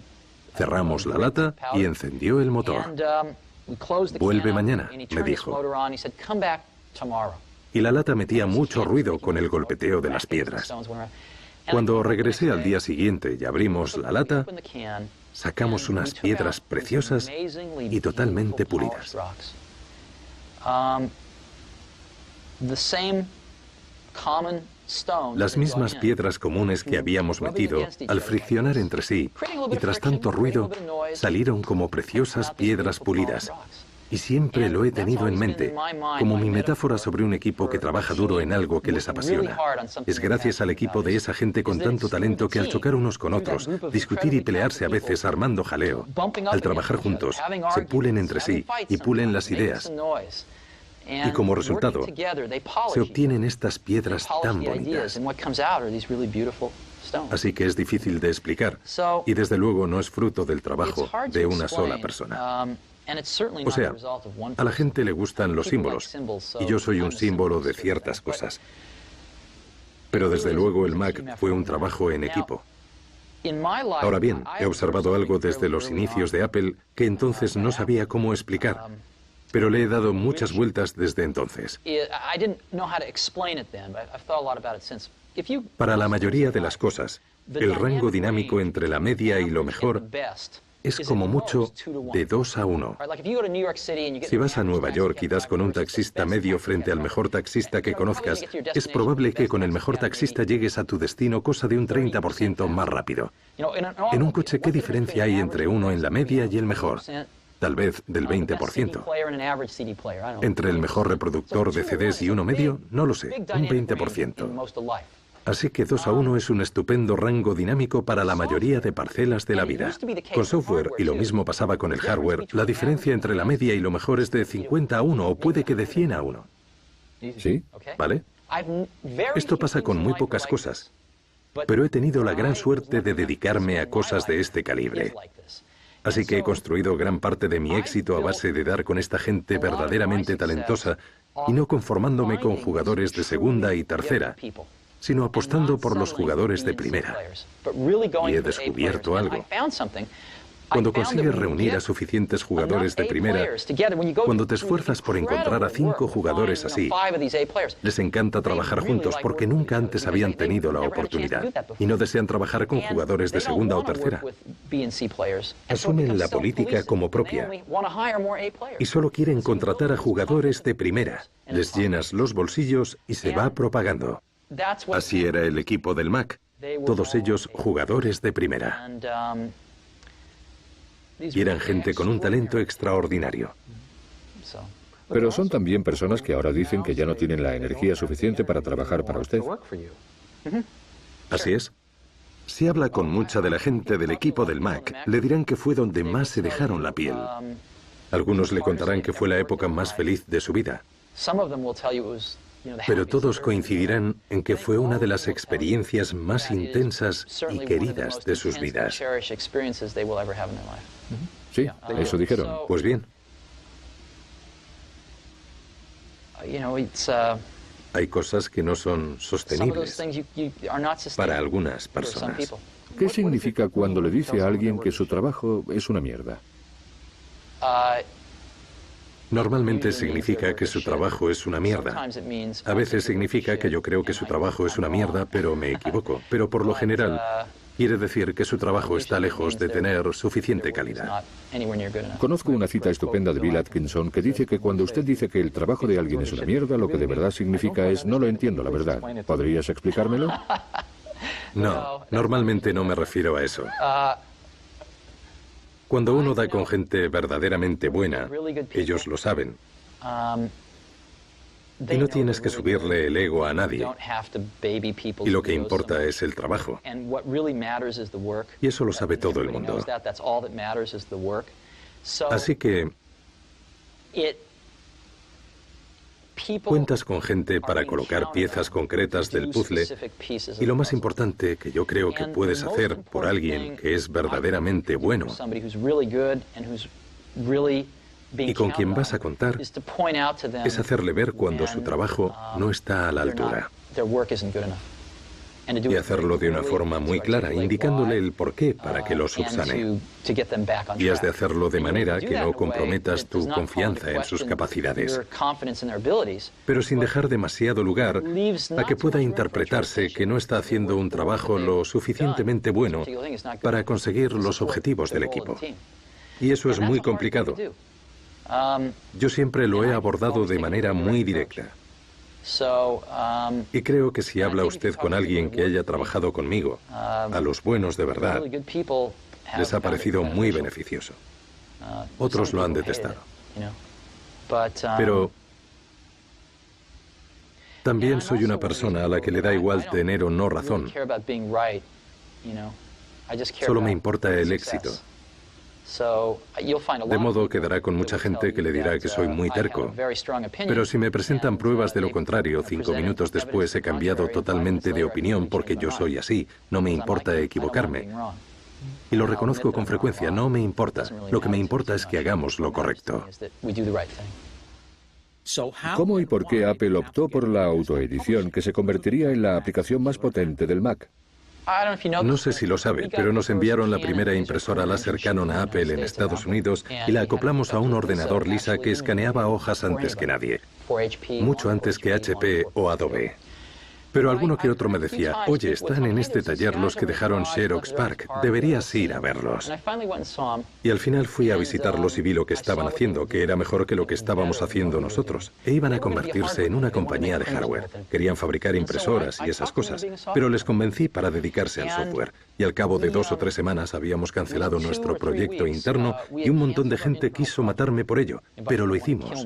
Cerramos la lata y encendió el motor. Vuelve mañana, me dijo. Y la lata metía mucho ruido con el golpeteo de las piedras. Cuando regresé al día siguiente y abrimos la lata, sacamos unas piedras preciosas y totalmente pulidas. Las mismas piedras comunes que habíamos metido, al friccionar entre sí, y tras tanto ruido, salieron como preciosas piedras pulidas. Y siempre lo he tenido en mente, como mi metáfora sobre un equipo que trabaja duro en algo que les apasiona. Es gracias al equipo de esa gente con tanto talento que al chocar unos con otros, discutir y pelearse a veces armando jaleo, al trabajar juntos, se pulen entre sí y pulen las ideas. Y como resultado, se obtienen estas piedras tan bonitas. Así que es difícil de explicar, y desde luego no es fruto del trabajo de una sola persona. O sea, a la gente le gustan los símbolos, y yo soy un símbolo de ciertas cosas. Pero desde luego el Mac fue un trabajo en equipo. Ahora bien, he observado algo desde los inicios de Apple que entonces no sabía cómo explicar, pero le he dado muchas vueltas desde entonces. Para la mayoría de las cosas, el rango dinámico entre la media y lo mejor es como mucho de 2 a 1. Si vas a Nueva York y das con un taxista medio frente al mejor taxista que conozcas, es probable que con el mejor taxista llegues a tu destino cosa de un 30% más rápido. En un coche, ¿qué diferencia hay entre uno en la media y el mejor? Tal vez del 20%. Entre el mejor reproductor de CDs y uno medio, no lo sé, un 20%. Así que 2 a 1 es un estupendo rango dinámico para la mayoría de parcelas de la vida. Con software, y lo mismo pasaba con el hardware, la diferencia entre la media y lo mejor es de 50 a 1 o puede que de 100 a 1.
¿Sí?
¿Vale? Esto pasa con muy pocas cosas, pero he tenido la gran suerte de dedicarme a cosas de este calibre. Así que he construido gran parte de mi éxito a base de dar con esta gente verdaderamente talentosa y no conformándome con jugadores de segunda y tercera, sino apostando por los jugadores de primera. Y he descubierto algo. Cuando consigues reunir a suficientes jugadores de primera, cuando te esfuerzas por encontrar a 5 jugadores así, les encanta trabajar juntos porque nunca antes habían tenido la oportunidad y no desean trabajar con jugadores de segunda o tercera. Asumen la política como propia y solo quieren contratar a jugadores de primera. Les llenas los bolsillos y se va propagando. Así era el equipo del Mac, todos ellos jugadores de primera. Y eran gente con un talento extraordinario.
Pero son también personas que ahora dicen que ya no tienen la energía suficiente para trabajar para usted.
Así es. Si habla con mucha de la gente del equipo del Mac, le dirán que fue donde más se dejaron la piel. Algunos le contarán que fue la época más feliz de su vida. Pero todos coincidirán en que fue una de las experiencias más intensas y queridas de sus vidas.
Sí, eso dijeron.
Pues bien. Hay cosas que no son sostenibles para algunas personas.
¿Qué significa cuando le dice a alguien que su trabajo es una mierda?
Normalmente significa que su trabajo es una mierda. A veces significa que yo creo que su trabajo es una mierda, pero me equivoco. Pero por lo general, quiere decir que su trabajo está lejos de tener suficiente calidad.
Conozco una cita estupenda de Bill Atkinson que dice que cuando usted dice que el trabajo de alguien es una mierda, lo que de verdad significa es no lo entiendo, la verdad. ¿Podrías explicármelo?
No, normalmente no me refiero a eso. Cuando uno da con gente verdaderamente buena, ellos lo saben. Y no tienes que subirle el ego a nadie. Y lo que importa es el trabajo. Y eso lo sabe todo el mundo. Así que Cuentas con gente para colocar piezas concretas del puzzle y lo más importante que yo creo que puedes hacer por alguien que es verdaderamente bueno y con quien vas a contar es hacerle ver cuando su trabajo no está a la altura. Y hacerlo de una forma muy clara, indicándole el porqué para que lo subsane. Y has de hacerlo de manera que no comprometas tu confianza en sus capacidades, pero sin dejar demasiado lugar a que pueda interpretarse que no está haciendo un trabajo lo suficientemente bueno para conseguir los objetivos del equipo. Y eso es muy complicado. Yo siempre lo he abordado de manera muy directa. Y creo que si habla usted con alguien que haya trabajado conmigo, a los buenos de verdad, les ha parecido muy beneficioso. Otros lo han detestado. Pero también soy una persona a la que le da igual tener o no razón. Solo me importa el éxito. De modo que dará con mucha gente que le dirá que soy muy terco. Pero si me presentan pruebas de lo contrario, 5 minutos después he cambiado totalmente de opinión porque yo soy así. No me importa equivocarme. Y lo reconozco con frecuencia, no me importa. Lo que me importa es que hagamos lo correcto.
¿Cómo y por qué Apple optó por la autoedición que se convertiría en la aplicación más potente del Mac?
No sé si lo sabe, pero nos enviaron la primera impresora láser Canon a Apple en Estados Unidos y la acoplamos a un ordenador Lisa que escaneaba hojas antes que nadie, mucho antes que HP o Adobe. Pero alguno que otro me decía, oye, están en este taller los que dejaron Xerox PARC, deberías ir a verlos. Y al final fui a visitarlos y vi lo que estaban haciendo, que era mejor que lo que estábamos haciendo nosotros. E iban a convertirse en una compañía de hardware. Querían fabricar impresoras y esas cosas, pero les convencí para dedicarse al software. Y al cabo de 2 o 3 semanas habíamos cancelado nuestro proyecto interno y un montón de gente quiso matarme por ello, pero lo hicimos.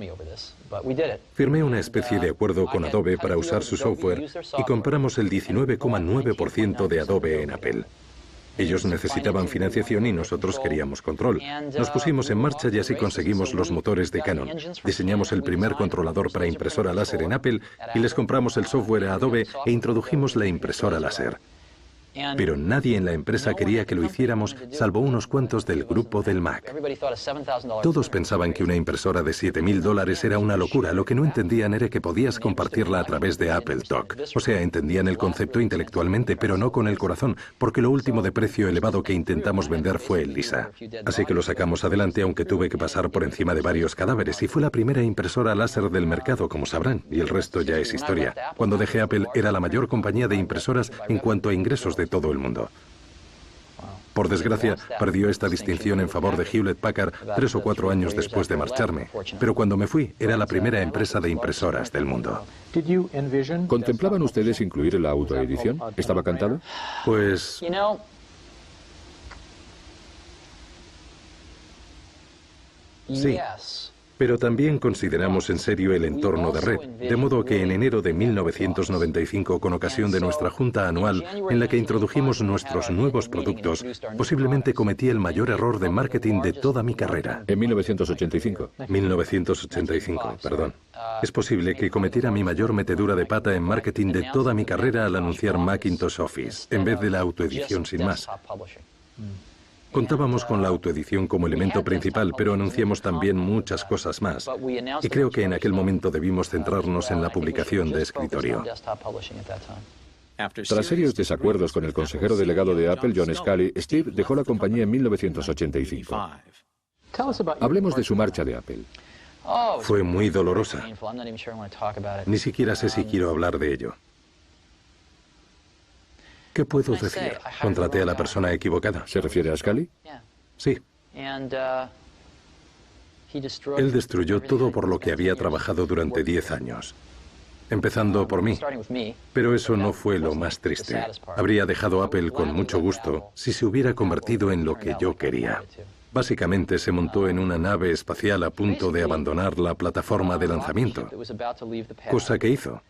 Firmé una especie de acuerdo con Adobe para usar su software y compramos el 19,9% de Adobe en Apple. Ellos necesitaban financiación y nosotros queríamos control. Nos pusimos en marcha y así conseguimos los motores de Canon. Diseñamos el primer controlador para impresora láser en Apple y les compramos el software a Adobe e introdujimos la impresora láser. Pero nadie en la empresa quería que lo hiciéramos, salvo unos cuantos del grupo del Mac. Todos pensaban que una impresora de $7.000 era una locura. Lo que no entendían era que podías compartirla a través de Apple Talk. O sea, entendían el concepto intelectualmente, pero no con el corazón, porque lo último de precio elevado que intentamos vender fue el Lisa. Así que lo sacamos adelante, aunque tuve que pasar por encima de varios cadáveres, y fue la primera impresora láser del mercado, como sabrán, y el resto ya es historia. Cuando dejé Apple, era la mayor compañía de impresoras en cuanto a ingresos de todo el mundo. Por desgracia, perdió esta distinción en favor de Hewlett Packard 3 o 4 años después de marcharme. Pero cuando me fui, era la primera empresa de impresoras del mundo.
¿Contemplaban ustedes incluir la autoedición? ¿Estaba cantado?
Pues... sí. Pero también consideramos en serio el entorno de red, de modo que en enero de 1995, con ocasión de nuestra junta anual en la que introdujimos nuestros nuevos productos, posiblemente cometí el mayor error de marketing de toda mi carrera.
En 1985.
1985, perdón. Es posible que cometiera mi mayor metedura de pata en marketing de toda mi carrera al anunciar Macintosh Office, en vez de la autoedición sin más. Contábamos con la autoedición como elemento principal, pero anunciamos también muchas cosas más. Y creo que en aquel momento debimos centrarnos en la publicación de escritorio.
Tras serios desacuerdos con el consejero delegado de Apple, John Sculley, Steve dejó la compañía en 1985. Hablemos de su marcha de Apple.
Fue muy dolorosa. Ni siquiera sé si quiero hablar de ello. ¿Qué puedo decir? ¿Contraté a la persona equivocada?
¿Se refiere a Sculley?
Sí. Él destruyó todo por lo que había trabajado durante 10 años. Empezando por mí. Pero eso no fue lo más triste. Habría dejado Apple con mucho gusto si se hubiera convertido en lo que yo quería. Básicamente se montó en una nave espacial a punto de abandonar la plataforma de lanzamiento, cosa que hizo.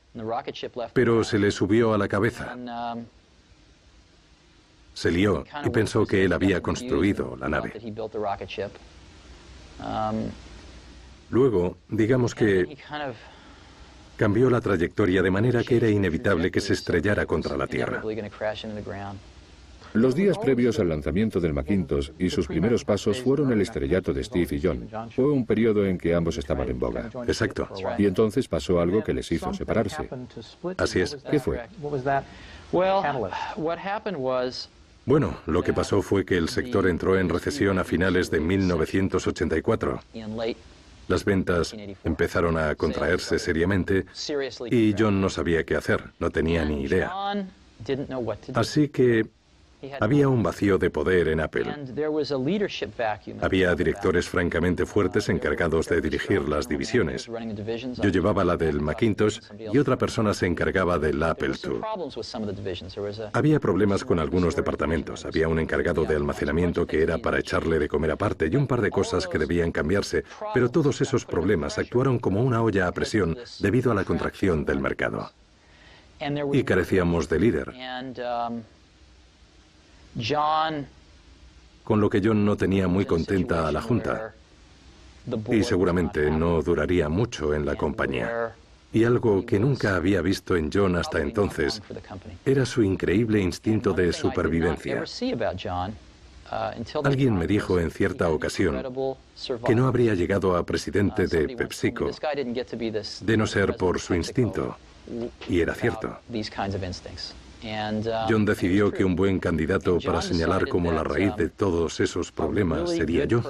Pero se le subió a la cabeza. Se lió y pensó que él había construido la nave. Luego, digamos que cambió la trayectoria de manera que era inevitable que se estrellara contra la Tierra.
Los días previos al lanzamiento del Macintosh y sus primeros pasos fueron el estrellato de Steve y John. Fue un periodo en que ambos estaban en boga.
Exacto.
Y entonces pasó algo que les hizo separarse.
Así es.
¿Qué fue?
Bueno, lo que pasó fue que el sector entró en recesión a finales de 1984. Las ventas empezaron a contraerse seriamente y John no sabía qué hacer, no tenía ni idea. Así que había un vacío de poder en Apple. Había directores francamente fuertes encargados de dirigir las divisiones. Yo llevaba la del Macintosh y otra persona se encargaba del Apple II. Había problemas con algunos departamentos. Había un encargado de almacenamiento que era para echarle de comer aparte y un par de cosas que debían cambiarse, pero todos esos problemas actuaron como una olla a presión debido a la contracción del mercado. Y carecíamos de líder. Con lo que John no tenía muy contenta a la Junta y seguramente no duraría mucho en la compañía. Y algo que nunca había visto en John hasta entonces era su increíble instinto de supervivencia. Alguien me dijo en cierta ocasión que no habría llegado a presidente de PepsiCo de no ser por su instinto. Y era cierto. John decidió que un buen candidato para señalar como la raíz de todos esos problemas sería yo.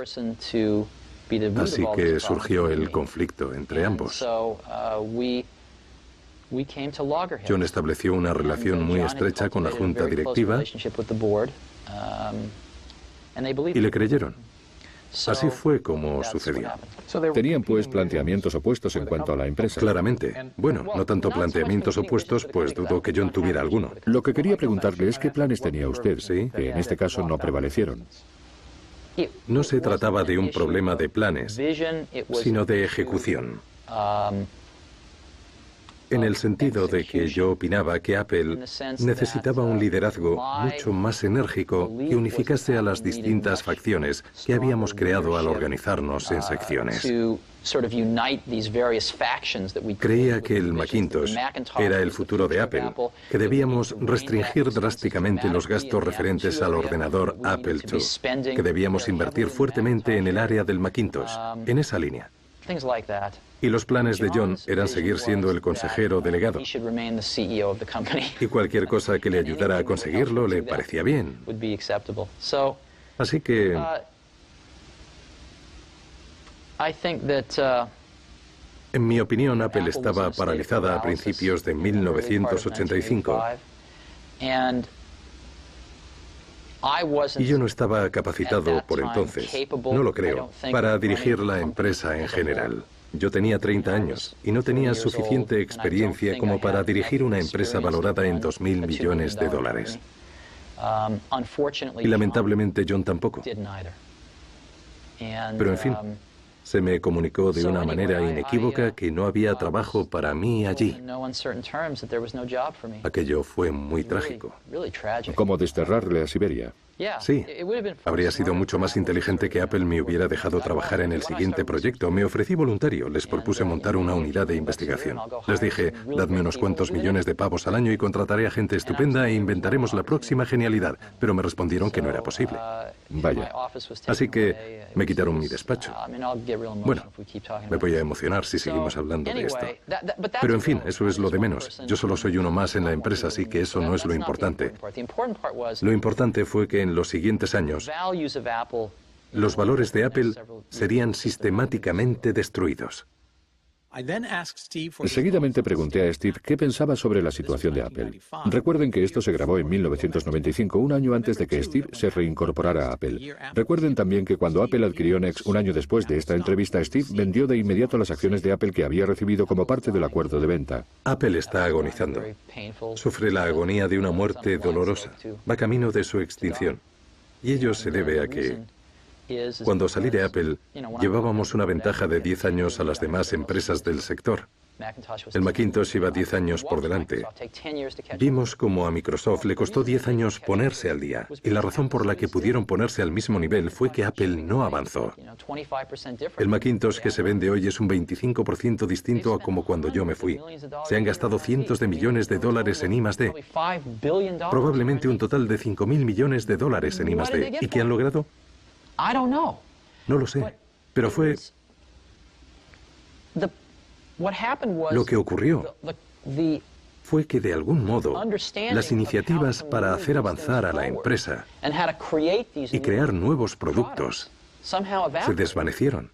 Así que surgió el conflicto entre ambos. John estableció una relación muy estrecha con la junta directiva y le creyeron. Así fue como sucedió.
Tenían pues planteamientos opuestos en cuanto a la empresa.
Claramente. Bueno, no tanto planteamientos opuestos, pues dudo que John tuviera alguno.
Lo que quería preguntarle es qué planes tenía usted,
Sí.
que en este caso no prevalecieron.
No se trataba de un problema de planes, sino de ejecución. En el sentido de que yo opinaba que Apple necesitaba un liderazgo mucho más enérgico que unificase a las distintas facciones que habíamos creado al organizarnos en secciones. Creía que el Macintosh era el futuro de Apple, que debíamos restringir drásticamente los gastos referentes al ordenador Apple II, que debíamos invertir fuertemente en el área del Macintosh, en esa línea. Y los planes de John eran seguir siendo el consejero delegado. Y cualquier cosa que le ayudara a conseguirlo le parecía bien. Así que en mi opinión, Apple estaba paralizada a principios de 1985. Y yo no estaba capacitado por entonces, no lo creo, para dirigir la empresa en general. Yo tenía 30 años y no tenía suficiente experiencia como para dirigir una empresa valorada en $2.000 millones. Y lamentablemente John tampoco. Pero en fin, se me comunicó de una manera inequívoca que no había trabajo para mí allí. Aquello fue muy trágico.
Como desterrarle a Siberia.
Sí, habría sido mucho más inteligente que Apple me hubiera dejado trabajar en el siguiente proyecto. Me ofrecí voluntario, les propuse montar una unidad de investigación. Les dije, dadme unos cuantos millones de pavos al año y contrataré a gente estupenda e inventaremos la próxima genialidad. Pero me respondieron que no era posible.
Vaya.
Así que me quitaron mi despacho. Bueno, me voy a emocionar si seguimos hablando de esto. Pero en fin, eso es lo de menos. Yo solo soy uno más en la empresa, así que eso no es lo importante. Lo importante fue que en los siguientes años, los valores de Apple serían sistemáticamente destruidos.
Seguidamente pregunté a Steve qué pensaba sobre la situación de Apple. Recuerden que esto se grabó en 1995, un año antes de que Steve se reincorporara a Apple. Recuerden también que cuando Apple adquirió NeXT un año después de esta entrevista, Steve vendió de inmediato las acciones de Apple que había recibido como parte del acuerdo de venta.
Apple está agonizando. Sufre la agonía de una muerte dolorosa. Va camino de su extinción. Y ello se debe a que cuando salí de Apple, llevábamos una ventaja de 10 años a las demás empresas del sector. El Macintosh iba 10 años por delante. Vimos cómo a Microsoft le costó 10 años ponerse al día, y la razón por la que pudieron ponerse al mismo nivel fue que Apple no avanzó. El Macintosh que se vende hoy es un 25% distinto a como cuando yo me fui. Se han gastado cientos de millones de dólares en I+D. Probablemente un total de 5.000 millones de dólares en I+D. ¿Y qué han logrado? No lo sé, pero fue... Lo que ocurrió fue que de algún modo las iniciativas para hacer avanzar a la empresa y crear nuevos productos se desvanecieron.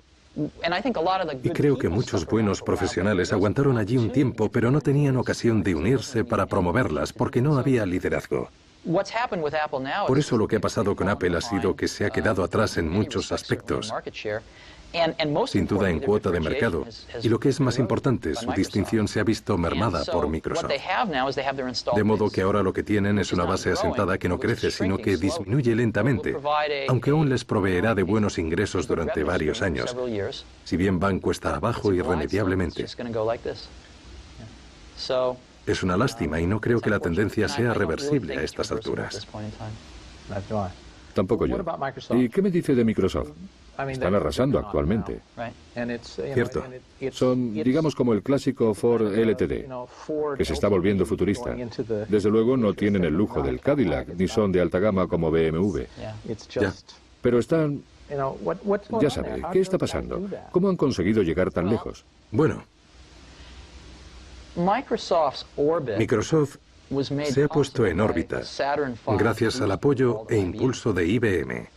Y creo que muchos buenos profesionales aguantaron allí un tiempo, pero no tenían ocasión de unirse para promoverlas porque no había liderazgo. Por eso lo que ha pasado con Apple ha sido que se ha quedado atrás en muchos aspectos. Sin duda en cuota de mercado. Y lo que es más importante, su distinción se ha visto mermada por Microsoft. De modo que ahora lo que tienen es una base asentada que no crece, sino que disminuye lentamente, aunque aún les proveerá de buenos ingresos durante varios años, si bien van cuesta abajo irremediablemente. Es una lástima y no creo que la tendencia sea reversible a estas alturas.
Tampoco yo. ¿Y qué me dice de Microsoft? Están arrasando actualmente.
Cierto.
Son, digamos, como el clásico Ford LTD, que se está volviendo futurista. Desde luego no tienen el lujo del Cadillac, ni son de alta gama como BMW.
Ya.
Pero están... Ya sabe, ¿qué está pasando? ¿Cómo han conseguido llegar tan lejos?
Bueno, Microsoft se ha puesto en órbita gracias al apoyo e impulso de IBM.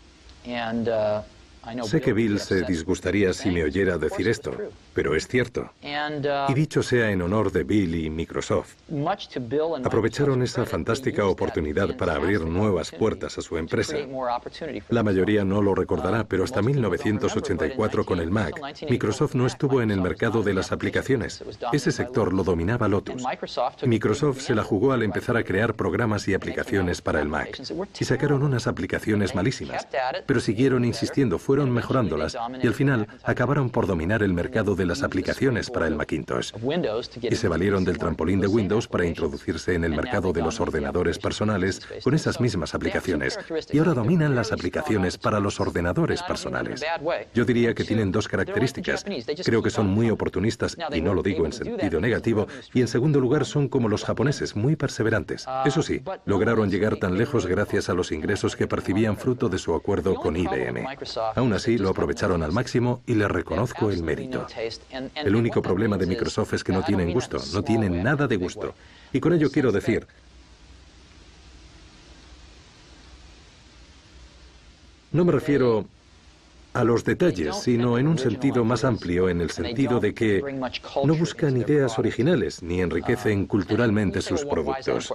Sé que Bill se disgustaría si me oyera decir esto, pero es cierto. Y dicho sea en honor de Bill y Microsoft, aprovecharon esa fantástica oportunidad para abrir nuevas puertas a su empresa. La mayoría no lo recordará, pero hasta 1984 con el Mac, Microsoft no estuvo en el mercado de las aplicaciones. Ese sector lo dominaba Lotus. Microsoft se la jugó al empezar a crear programas y aplicaciones para el Mac. Y sacaron unas aplicaciones malísimas, pero siguieron insistiendo, fueron mejorándolas y al final acabaron por dominar el mercado de las aplicaciones para el Macintosh. Y se valieron del trampolín de Windows para introducirse en el mercado de los ordenadores personales con esas mismas aplicaciones. Y ahora dominan las aplicaciones para los ordenadores personales. Yo diría que tienen dos características. Creo que son muy oportunistas, y no lo digo en sentido negativo, y en segundo lugar son como los japoneses, muy perseverantes. Eso sí, lograron llegar tan lejos gracias a los ingresos que percibían fruto de su acuerdo con IBM. Aún así, lo aprovecharon al máximo y le reconozco el mérito. El único problema de Microsoft es que no tienen gusto, no tienen nada de gusto. Y con ello quiero decir, no me refiero a los detalles, sino en un sentido más amplio, en el sentido de que no buscan ideas originales ni enriquecen culturalmente sus productos.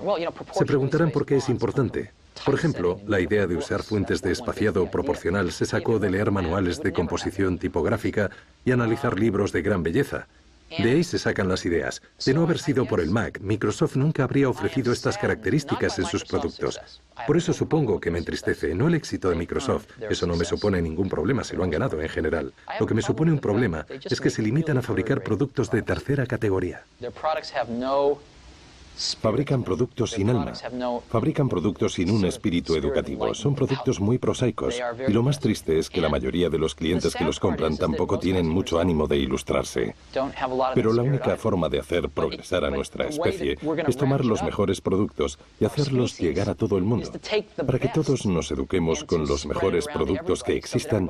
Se preguntarán por qué es importante. Por ejemplo, la idea de usar fuentes de espaciado proporcional se sacó de leer manuales de composición tipográfica y analizar libros de gran belleza. De ahí se sacan las ideas. De no haber sido por el Mac, Microsoft nunca habría ofrecido estas características en sus productos. Por eso supongo que me entristece, no el éxito de Microsoft. Eso no me supone ningún problema, se lo han ganado en general. Lo que me supone un problema es que se limitan a fabricar productos de tercera categoría. Fabrican productos sin alma, fabrican productos sin un espíritu educativo, son productos muy prosaicos y lo más triste es que la mayoría de los clientes que los compran tampoco tienen mucho ánimo de ilustrarse. Pero la única forma de hacer progresar a nuestra especie es tomar los mejores productos y hacerlos llegar a todo el mundo, para que todos nos eduquemos con los mejores productos que existan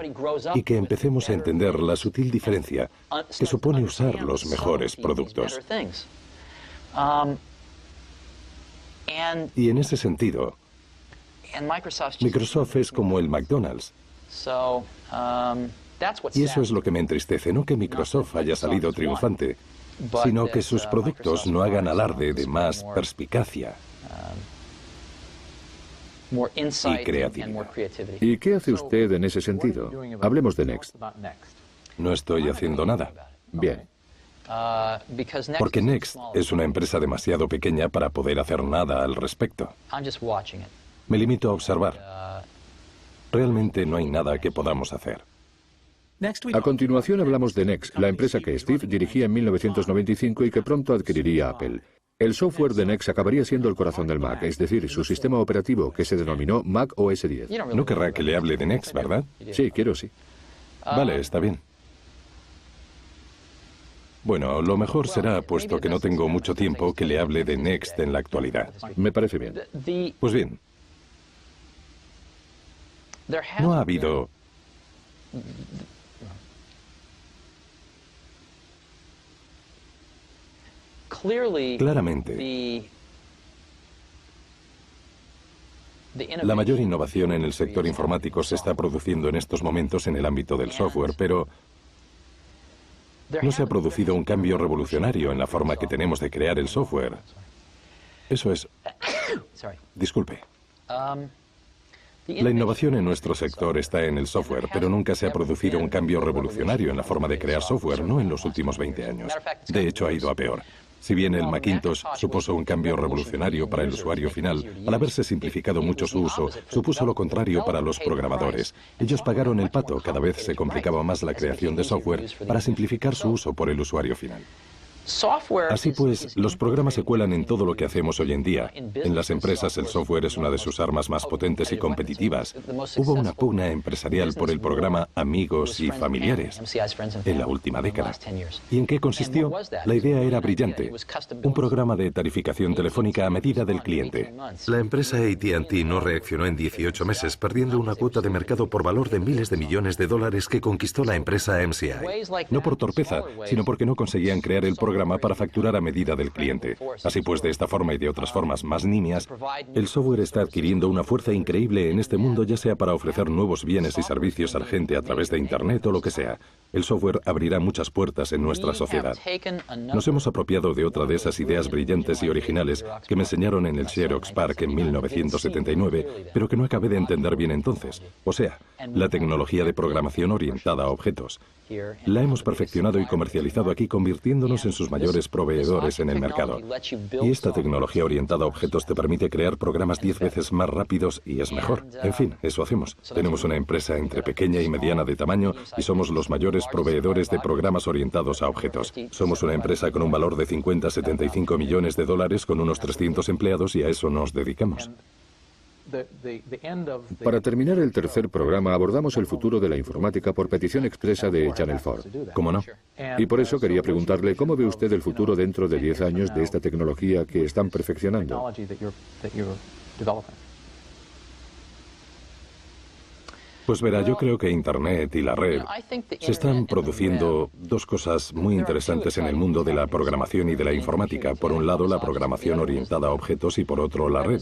y que empecemos a entender la sutil diferencia que supone usar los mejores productos. Y en ese sentido, Microsoft es como el McDonald's. Y eso es lo que me entristece, no que Microsoft haya salido triunfante, sino que sus productos no hagan alarde de más perspicacia y creatividad.
¿Y qué hace usted en ese sentido? Hablemos de Next.
No estoy haciendo nada.
Bien.
Porque Next es una empresa demasiado pequeña para poder hacer nada al respecto. Me limito a observar. Realmente no hay nada que podamos hacer.
A continuación hablamos de NeXT, la empresa que Steve dirigía en 1995 y que pronto adquiriría Apple. El software de NeXT acabaría siendo el corazón del Mac, es decir, su sistema operativo que se denominó Mac OS X.
No querrá que le hable de NeXT, ¿verdad?
Sí, quiero, sí.
Vale, está bien. Bueno, lo mejor será, puesto que no tengo mucho tiempo, que le hable de NeXT en la actualidad.
Me parece bien.
Pues bien, no ha habido... Claramente, la mayor innovación en el sector informático se está produciendo en estos momentos en el ámbito del software, pero no se ha producido un cambio revolucionario en la forma que tenemos de crear el software. Eso es... Disculpe. La innovación en nuestro sector está en el software, pero nunca se ha producido un cambio revolucionario en la forma de crear software, no en los últimos 20 años. De hecho, ha ido a peor. Si bien el Macintosh supuso un cambio revolucionario para el usuario final, al haberse simplificado mucho su uso, supuso lo contrario para los programadores. Ellos pagaron el pato, cada vez se complicaba más la creación de software para simplificar su uso por el usuario final. Así pues, los programas se cuelan en todo lo que hacemos hoy en día. En las empresas el software es una de sus armas más potentes y competitivas. Hubo una pugna empresarial por el programa Amigos y Familiares en la última década. ¿Y en qué consistió? La idea era brillante. Un programa de tarificación telefónica a medida del cliente. La empresa AT&T no reaccionó en 18 meses, perdiendo una cuota de mercado por valor de miles de millones de dólares que conquistó la empresa MCI. No por torpeza, sino porque no conseguían crear el programa para facturar a medida del cliente. Así pues, de esta forma y de otras formas más nimias, el software está adquiriendo una fuerza increíble en este mundo, ya sea para ofrecer nuevos bienes y servicios a la gente a través de Internet o lo que sea. El software abrirá muchas puertas en nuestra sociedad. Nos hemos apropiado de otra de esas ideas brillantes y originales que me enseñaron en el Xerox PARC en 1979, pero que no acabé de entender bien entonces. O sea, la tecnología de programación orientada a objetos. La hemos perfeccionado y comercializado aquí, convirtiéndonos en sus mayores proveedores en el mercado. Y esta tecnología orientada a objetos te permite crear programas 10 veces más rápidos y es mejor. En fin, eso hacemos. Tenemos una empresa entre pequeña y mediana de tamaño y somos los mayores proveedores de programas orientados a objetos. Somos una empresa con un valor de 50-75 millones de dólares con unos 300 empleados y a eso nos dedicamos.
Para terminar el tercer programa abordamos el futuro de la informática por petición expresa de Channel 4.
¿Cómo no?
Y por eso quería preguntarle cómo ve usted el futuro dentro de 10 años de esta tecnología que están perfeccionando.
Pues verá, yo creo que Internet y la red se están produciendo dos cosas muy interesantes en el mundo de la programación y de la informática. Por un lado, la programación orientada a objetos y por otro, la red.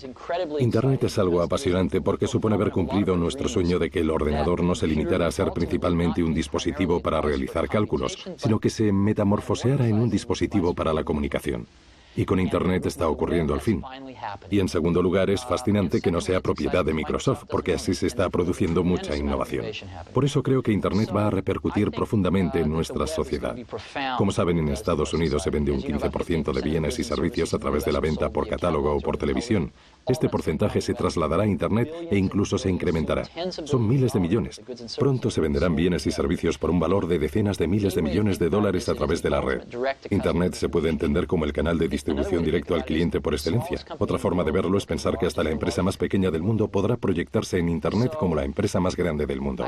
Internet es algo apasionante porque supone haber cumplido nuestro sueño de que el ordenador no se limitara a ser principalmente un dispositivo para realizar cálculos, sino que se metamorfoseara en un dispositivo para la comunicación. Y con Internet está ocurriendo al fin. Y en segundo lugar, es fascinante que no sea propiedad de Microsoft, porque así se está produciendo mucha innovación. Por eso creo que Internet va a repercutir profundamente en nuestra sociedad. Como saben, en Estados Unidos se vende un 15% de bienes y servicios a través de la venta por catálogo o por televisión. Este porcentaje se trasladará a Internet e incluso se incrementará. Son miles de millones. Pronto se venderán bienes y servicios por un valor de decenas de miles de millones de dólares a través de la red. Internet se puede entender como el canal de distribución directo al cliente por excelencia. Otra forma de verlo es pensar que hasta la empresa más pequeña del mundo podrá proyectarse en Internet como la empresa más grande del mundo.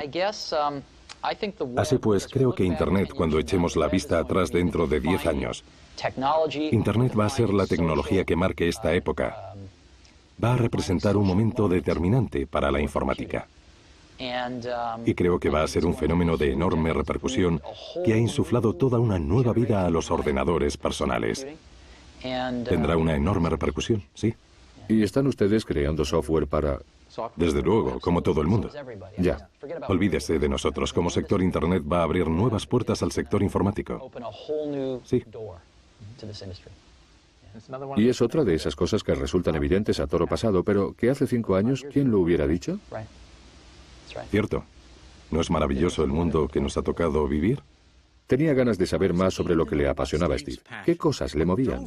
Así pues, creo que Internet, cuando echemos la vista atrás dentro de 10 años, Internet va a ser la tecnología que marque esta época. Va a representar un momento determinante para la informática. Y creo que va a ser un fenómeno de enorme repercusión que ha insuflado toda una nueva vida a los ordenadores personales. Tendrá una enorme repercusión, sí.
¿Y están ustedes creando software para...?
Desde luego, como todo el mundo.
Ya.
Olvídese de nosotros. Como sector Internet va a abrir nuevas puertas al sector informático. Sí.
Y es otra de esas cosas que resultan evidentes a toro pasado, pero que hace 5 años, ¿quién lo hubiera dicho?
Cierto. ¿No es maravilloso el mundo que nos ha tocado vivir?
Tenía ganas de saber más sobre lo que le apasionaba a Steve. ¿Qué cosas le movían?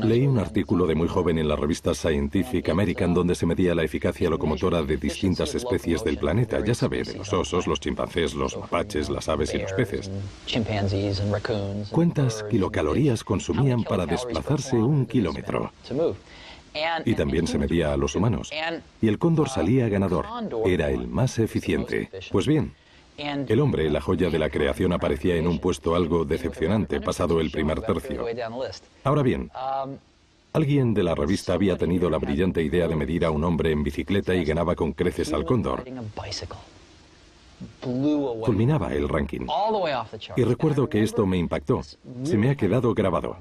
Leí un artículo de muy joven en la revista Scientific American donde se medía la eficacia locomotora de distintas especies del planeta. Ya sabe, de los osos, los chimpancés, los mapaches, las aves y los peces. ¿Cuántas kilocalorías consumían para desplazarse 1 kilómetro? Y también se medía a los humanos. Y el cóndor salía ganador. Era el más eficiente. Pues bien, el hombre, la joya de la creación, aparecía en un puesto algo decepcionante pasado el primer tercio. Ahora bien, alguien de la revista había tenido la brillante idea de medir a un hombre en bicicleta y ganaba con creces al cóndor. Fulminaba el ranking. Y recuerdo que esto me impactó. Se me ha quedado grabado.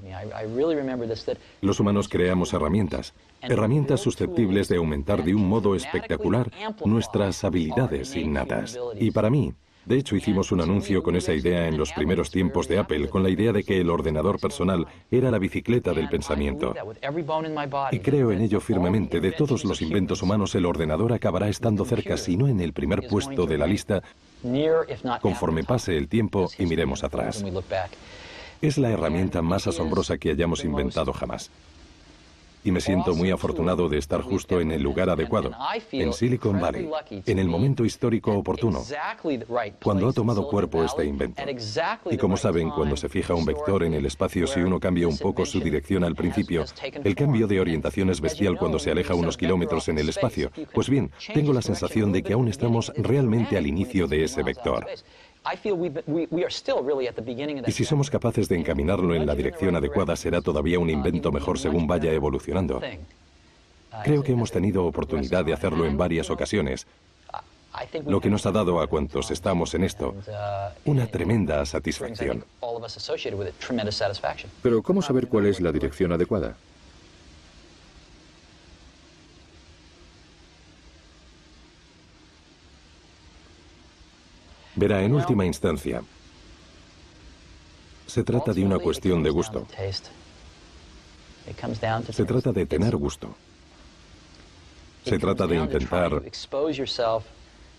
Los humanos creamos herramientas susceptibles de aumentar de un modo espectacular nuestras habilidades innatas. Y para mí, de hecho, hicimos un anuncio con esa idea en los primeros tiempos de Apple, con la idea de que el ordenador personal era la bicicleta del pensamiento. Y creo en ello firmemente. De todos los inventos humanos, el ordenador acabará estando cerca, si no en el primer puesto de la lista, conforme pase el tiempo y miremos atrás. Es la herramienta más asombrosa que hayamos inventado jamás. Y me siento muy afortunado de estar justo en el lugar adecuado, en Silicon Valley, en el momento histórico oportuno, cuando ha tomado cuerpo este invento. Y como saben, cuando se fija un vector en el espacio, si uno cambia un poco su dirección al principio, el cambio de orientación es bestial cuando se aleja unos kilómetros en el espacio. Pues bien, tengo la sensación de que aún estamos realmente al inicio de ese vector. Y si somos capaces de encaminarlo en la dirección adecuada, será todavía un invento mejor según vaya evolucionando. Creo que hemos tenido oportunidad de hacerlo en varias ocasiones, lo que nos ha dado a cuantos estamos en esto una tremenda satisfacción.
Pero ¿cómo saber cuál es la dirección adecuada?
Verá, en última instancia, se trata de una cuestión de gusto. Se trata de tener gusto. Se trata de intentar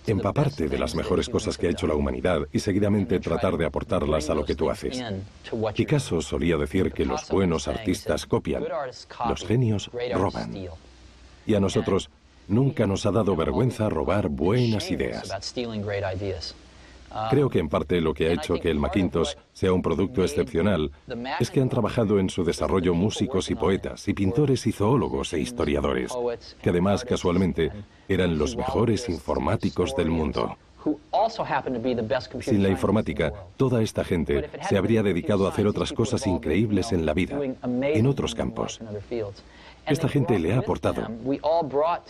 empaparte de las mejores cosas que ha hecho la humanidad y seguidamente tratar de aportarlas a lo que tú haces. Picasso solía decir que los buenos artistas copian, los genios roban. Y a nosotros nunca nos ha dado vergüenza robar buenas ideas. Creo que en parte lo que ha hecho que el Macintosh sea un producto excepcional es que han trabajado en su desarrollo músicos y poetas, y pintores y zoólogos e historiadores, que además, casualmente, eran los mejores informáticos del mundo. Sin la informática, toda esta gente se habría dedicado a hacer otras cosas increíbles en la vida, en otros campos. Esta gente le ha aportado,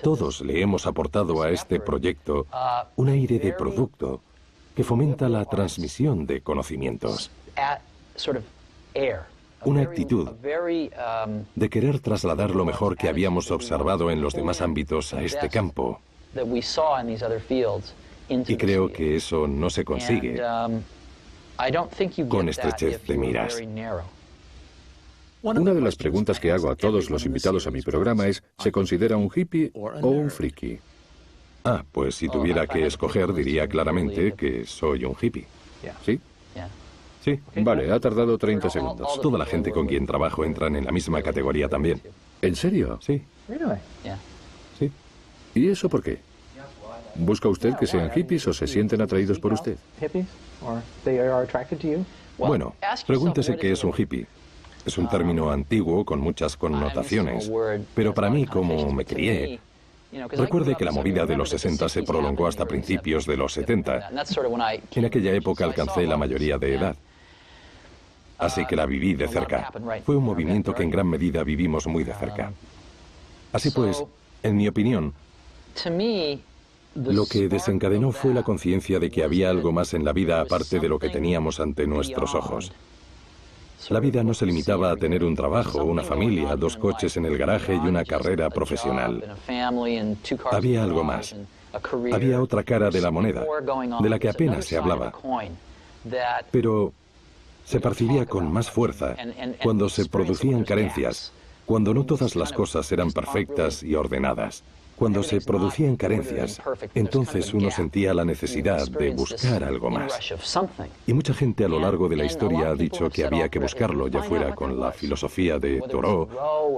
todos le hemos aportado a este proyecto un aire de producto que fomenta la transmisión de conocimientos. Una actitud de querer trasladar lo mejor que habíamos observado en los demás ámbitos a este campo. Y creo que eso no se consigue con estrechez de miras.
Una de las preguntas que hago a todos los invitados a mi programa es, ¿se considera un hippie o un friki?
Pues si tuviera que escoger, diría claramente que soy un hippie.
¿Sí?
Sí.
Vale, ha tardado 30 segundos.
Toda la gente con quien trabajo entran en la misma categoría también.
¿En serio?
Sí. Sí.
¿Y eso por qué? ¿Busca usted que sean hippies o se sienten atraídos por usted?
Bueno, pregúntese qué es un hippie. Es un término antiguo con muchas connotaciones, pero para mí, como me crié, recuerde que la movida de los 60 se prolongó hasta principios de los 70. En aquella época alcancé la mayoría de edad. Así que la viví de cerca. Fue un movimiento que en gran medida vivimos muy de cerca. Así pues, en mi opinión, lo que desencadenó fue la conciencia de que había algo más en la vida aparte de lo que teníamos ante nuestros ojos. La vida no se limitaba a tener un trabajo, una familia, 2 coches en el garaje y una carrera profesional. Había algo más. Había otra cara de la moneda, de la que apenas se hablaba. Pero se percibía con más fuerza cuando se producían carencias, cuando no todas las cosas eran perfectas y ordenadas, Cuando se producían carencias, entonces uno sentía la necesidad de buscar algo más. Y mucha gente a lo largo de la historia ha dicho que había que buscarlo, ya fuera con la filosofía de Thoreau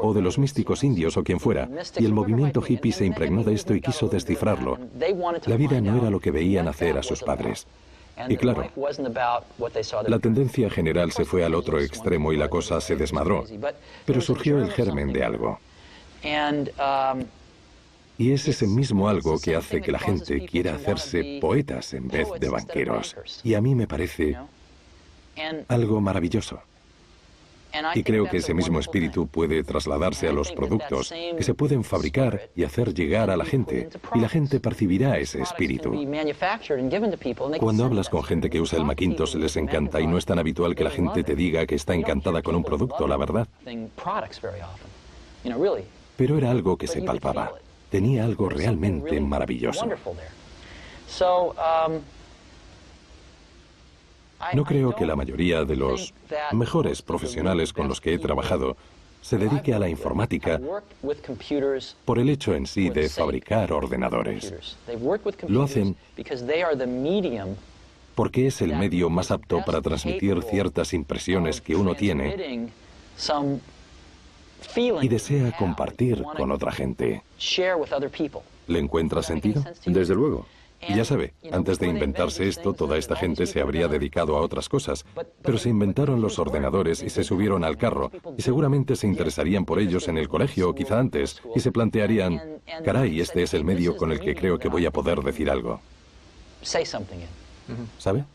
o de los místicos indios o quien fuera, y el movimiento hippie se impregnó de esto y quiso descifrarlo. La vida no era lo que veían hacer a sus padres. Y claro, la tendencia general se fue al otro extremo y la cosa se desmadró, pero surgió el germen de algo. Y es ese mismo algo que hace que la gente quiera hacerse poetas en vez de banqueros. Y a mí me parece algo maravilloso. Y creo que ese mismo espíritu puede trasladarse a los productos que se pueden fabricar y hacer llegar a la gente, y la gente percibirá ese espíritu. Cuando hablas con gente que usa el Macintosh les encanta y no es tan habitual que la gente te diga que está encantada con un producto, la verdad. Pero era algo que se palpaba. Tenía algo realmente maravilloso. No creo que la mayoría de los mejores profesionales con los que he trabajado se dedique a la informática por el hecho en sí de fabricar ordenadores. Lo hacen porque es el medio más apto para transmitir ciertas impresiones que uno tiene y desea compartir con otra gente. ¿Le encuentra sentido?
Desde luego.
Y ya sabe, antes de inventarse esto, toda esta gente se habría dedicado a otras cosas, pero se inventaron los ordenadores y se subieron al carro, y seguramente se interesarían por ellos en el colegio o quizá antes, y se plantearían, caray, este es el medio con el que creo que voy a poder decir algo. ¿Sabe?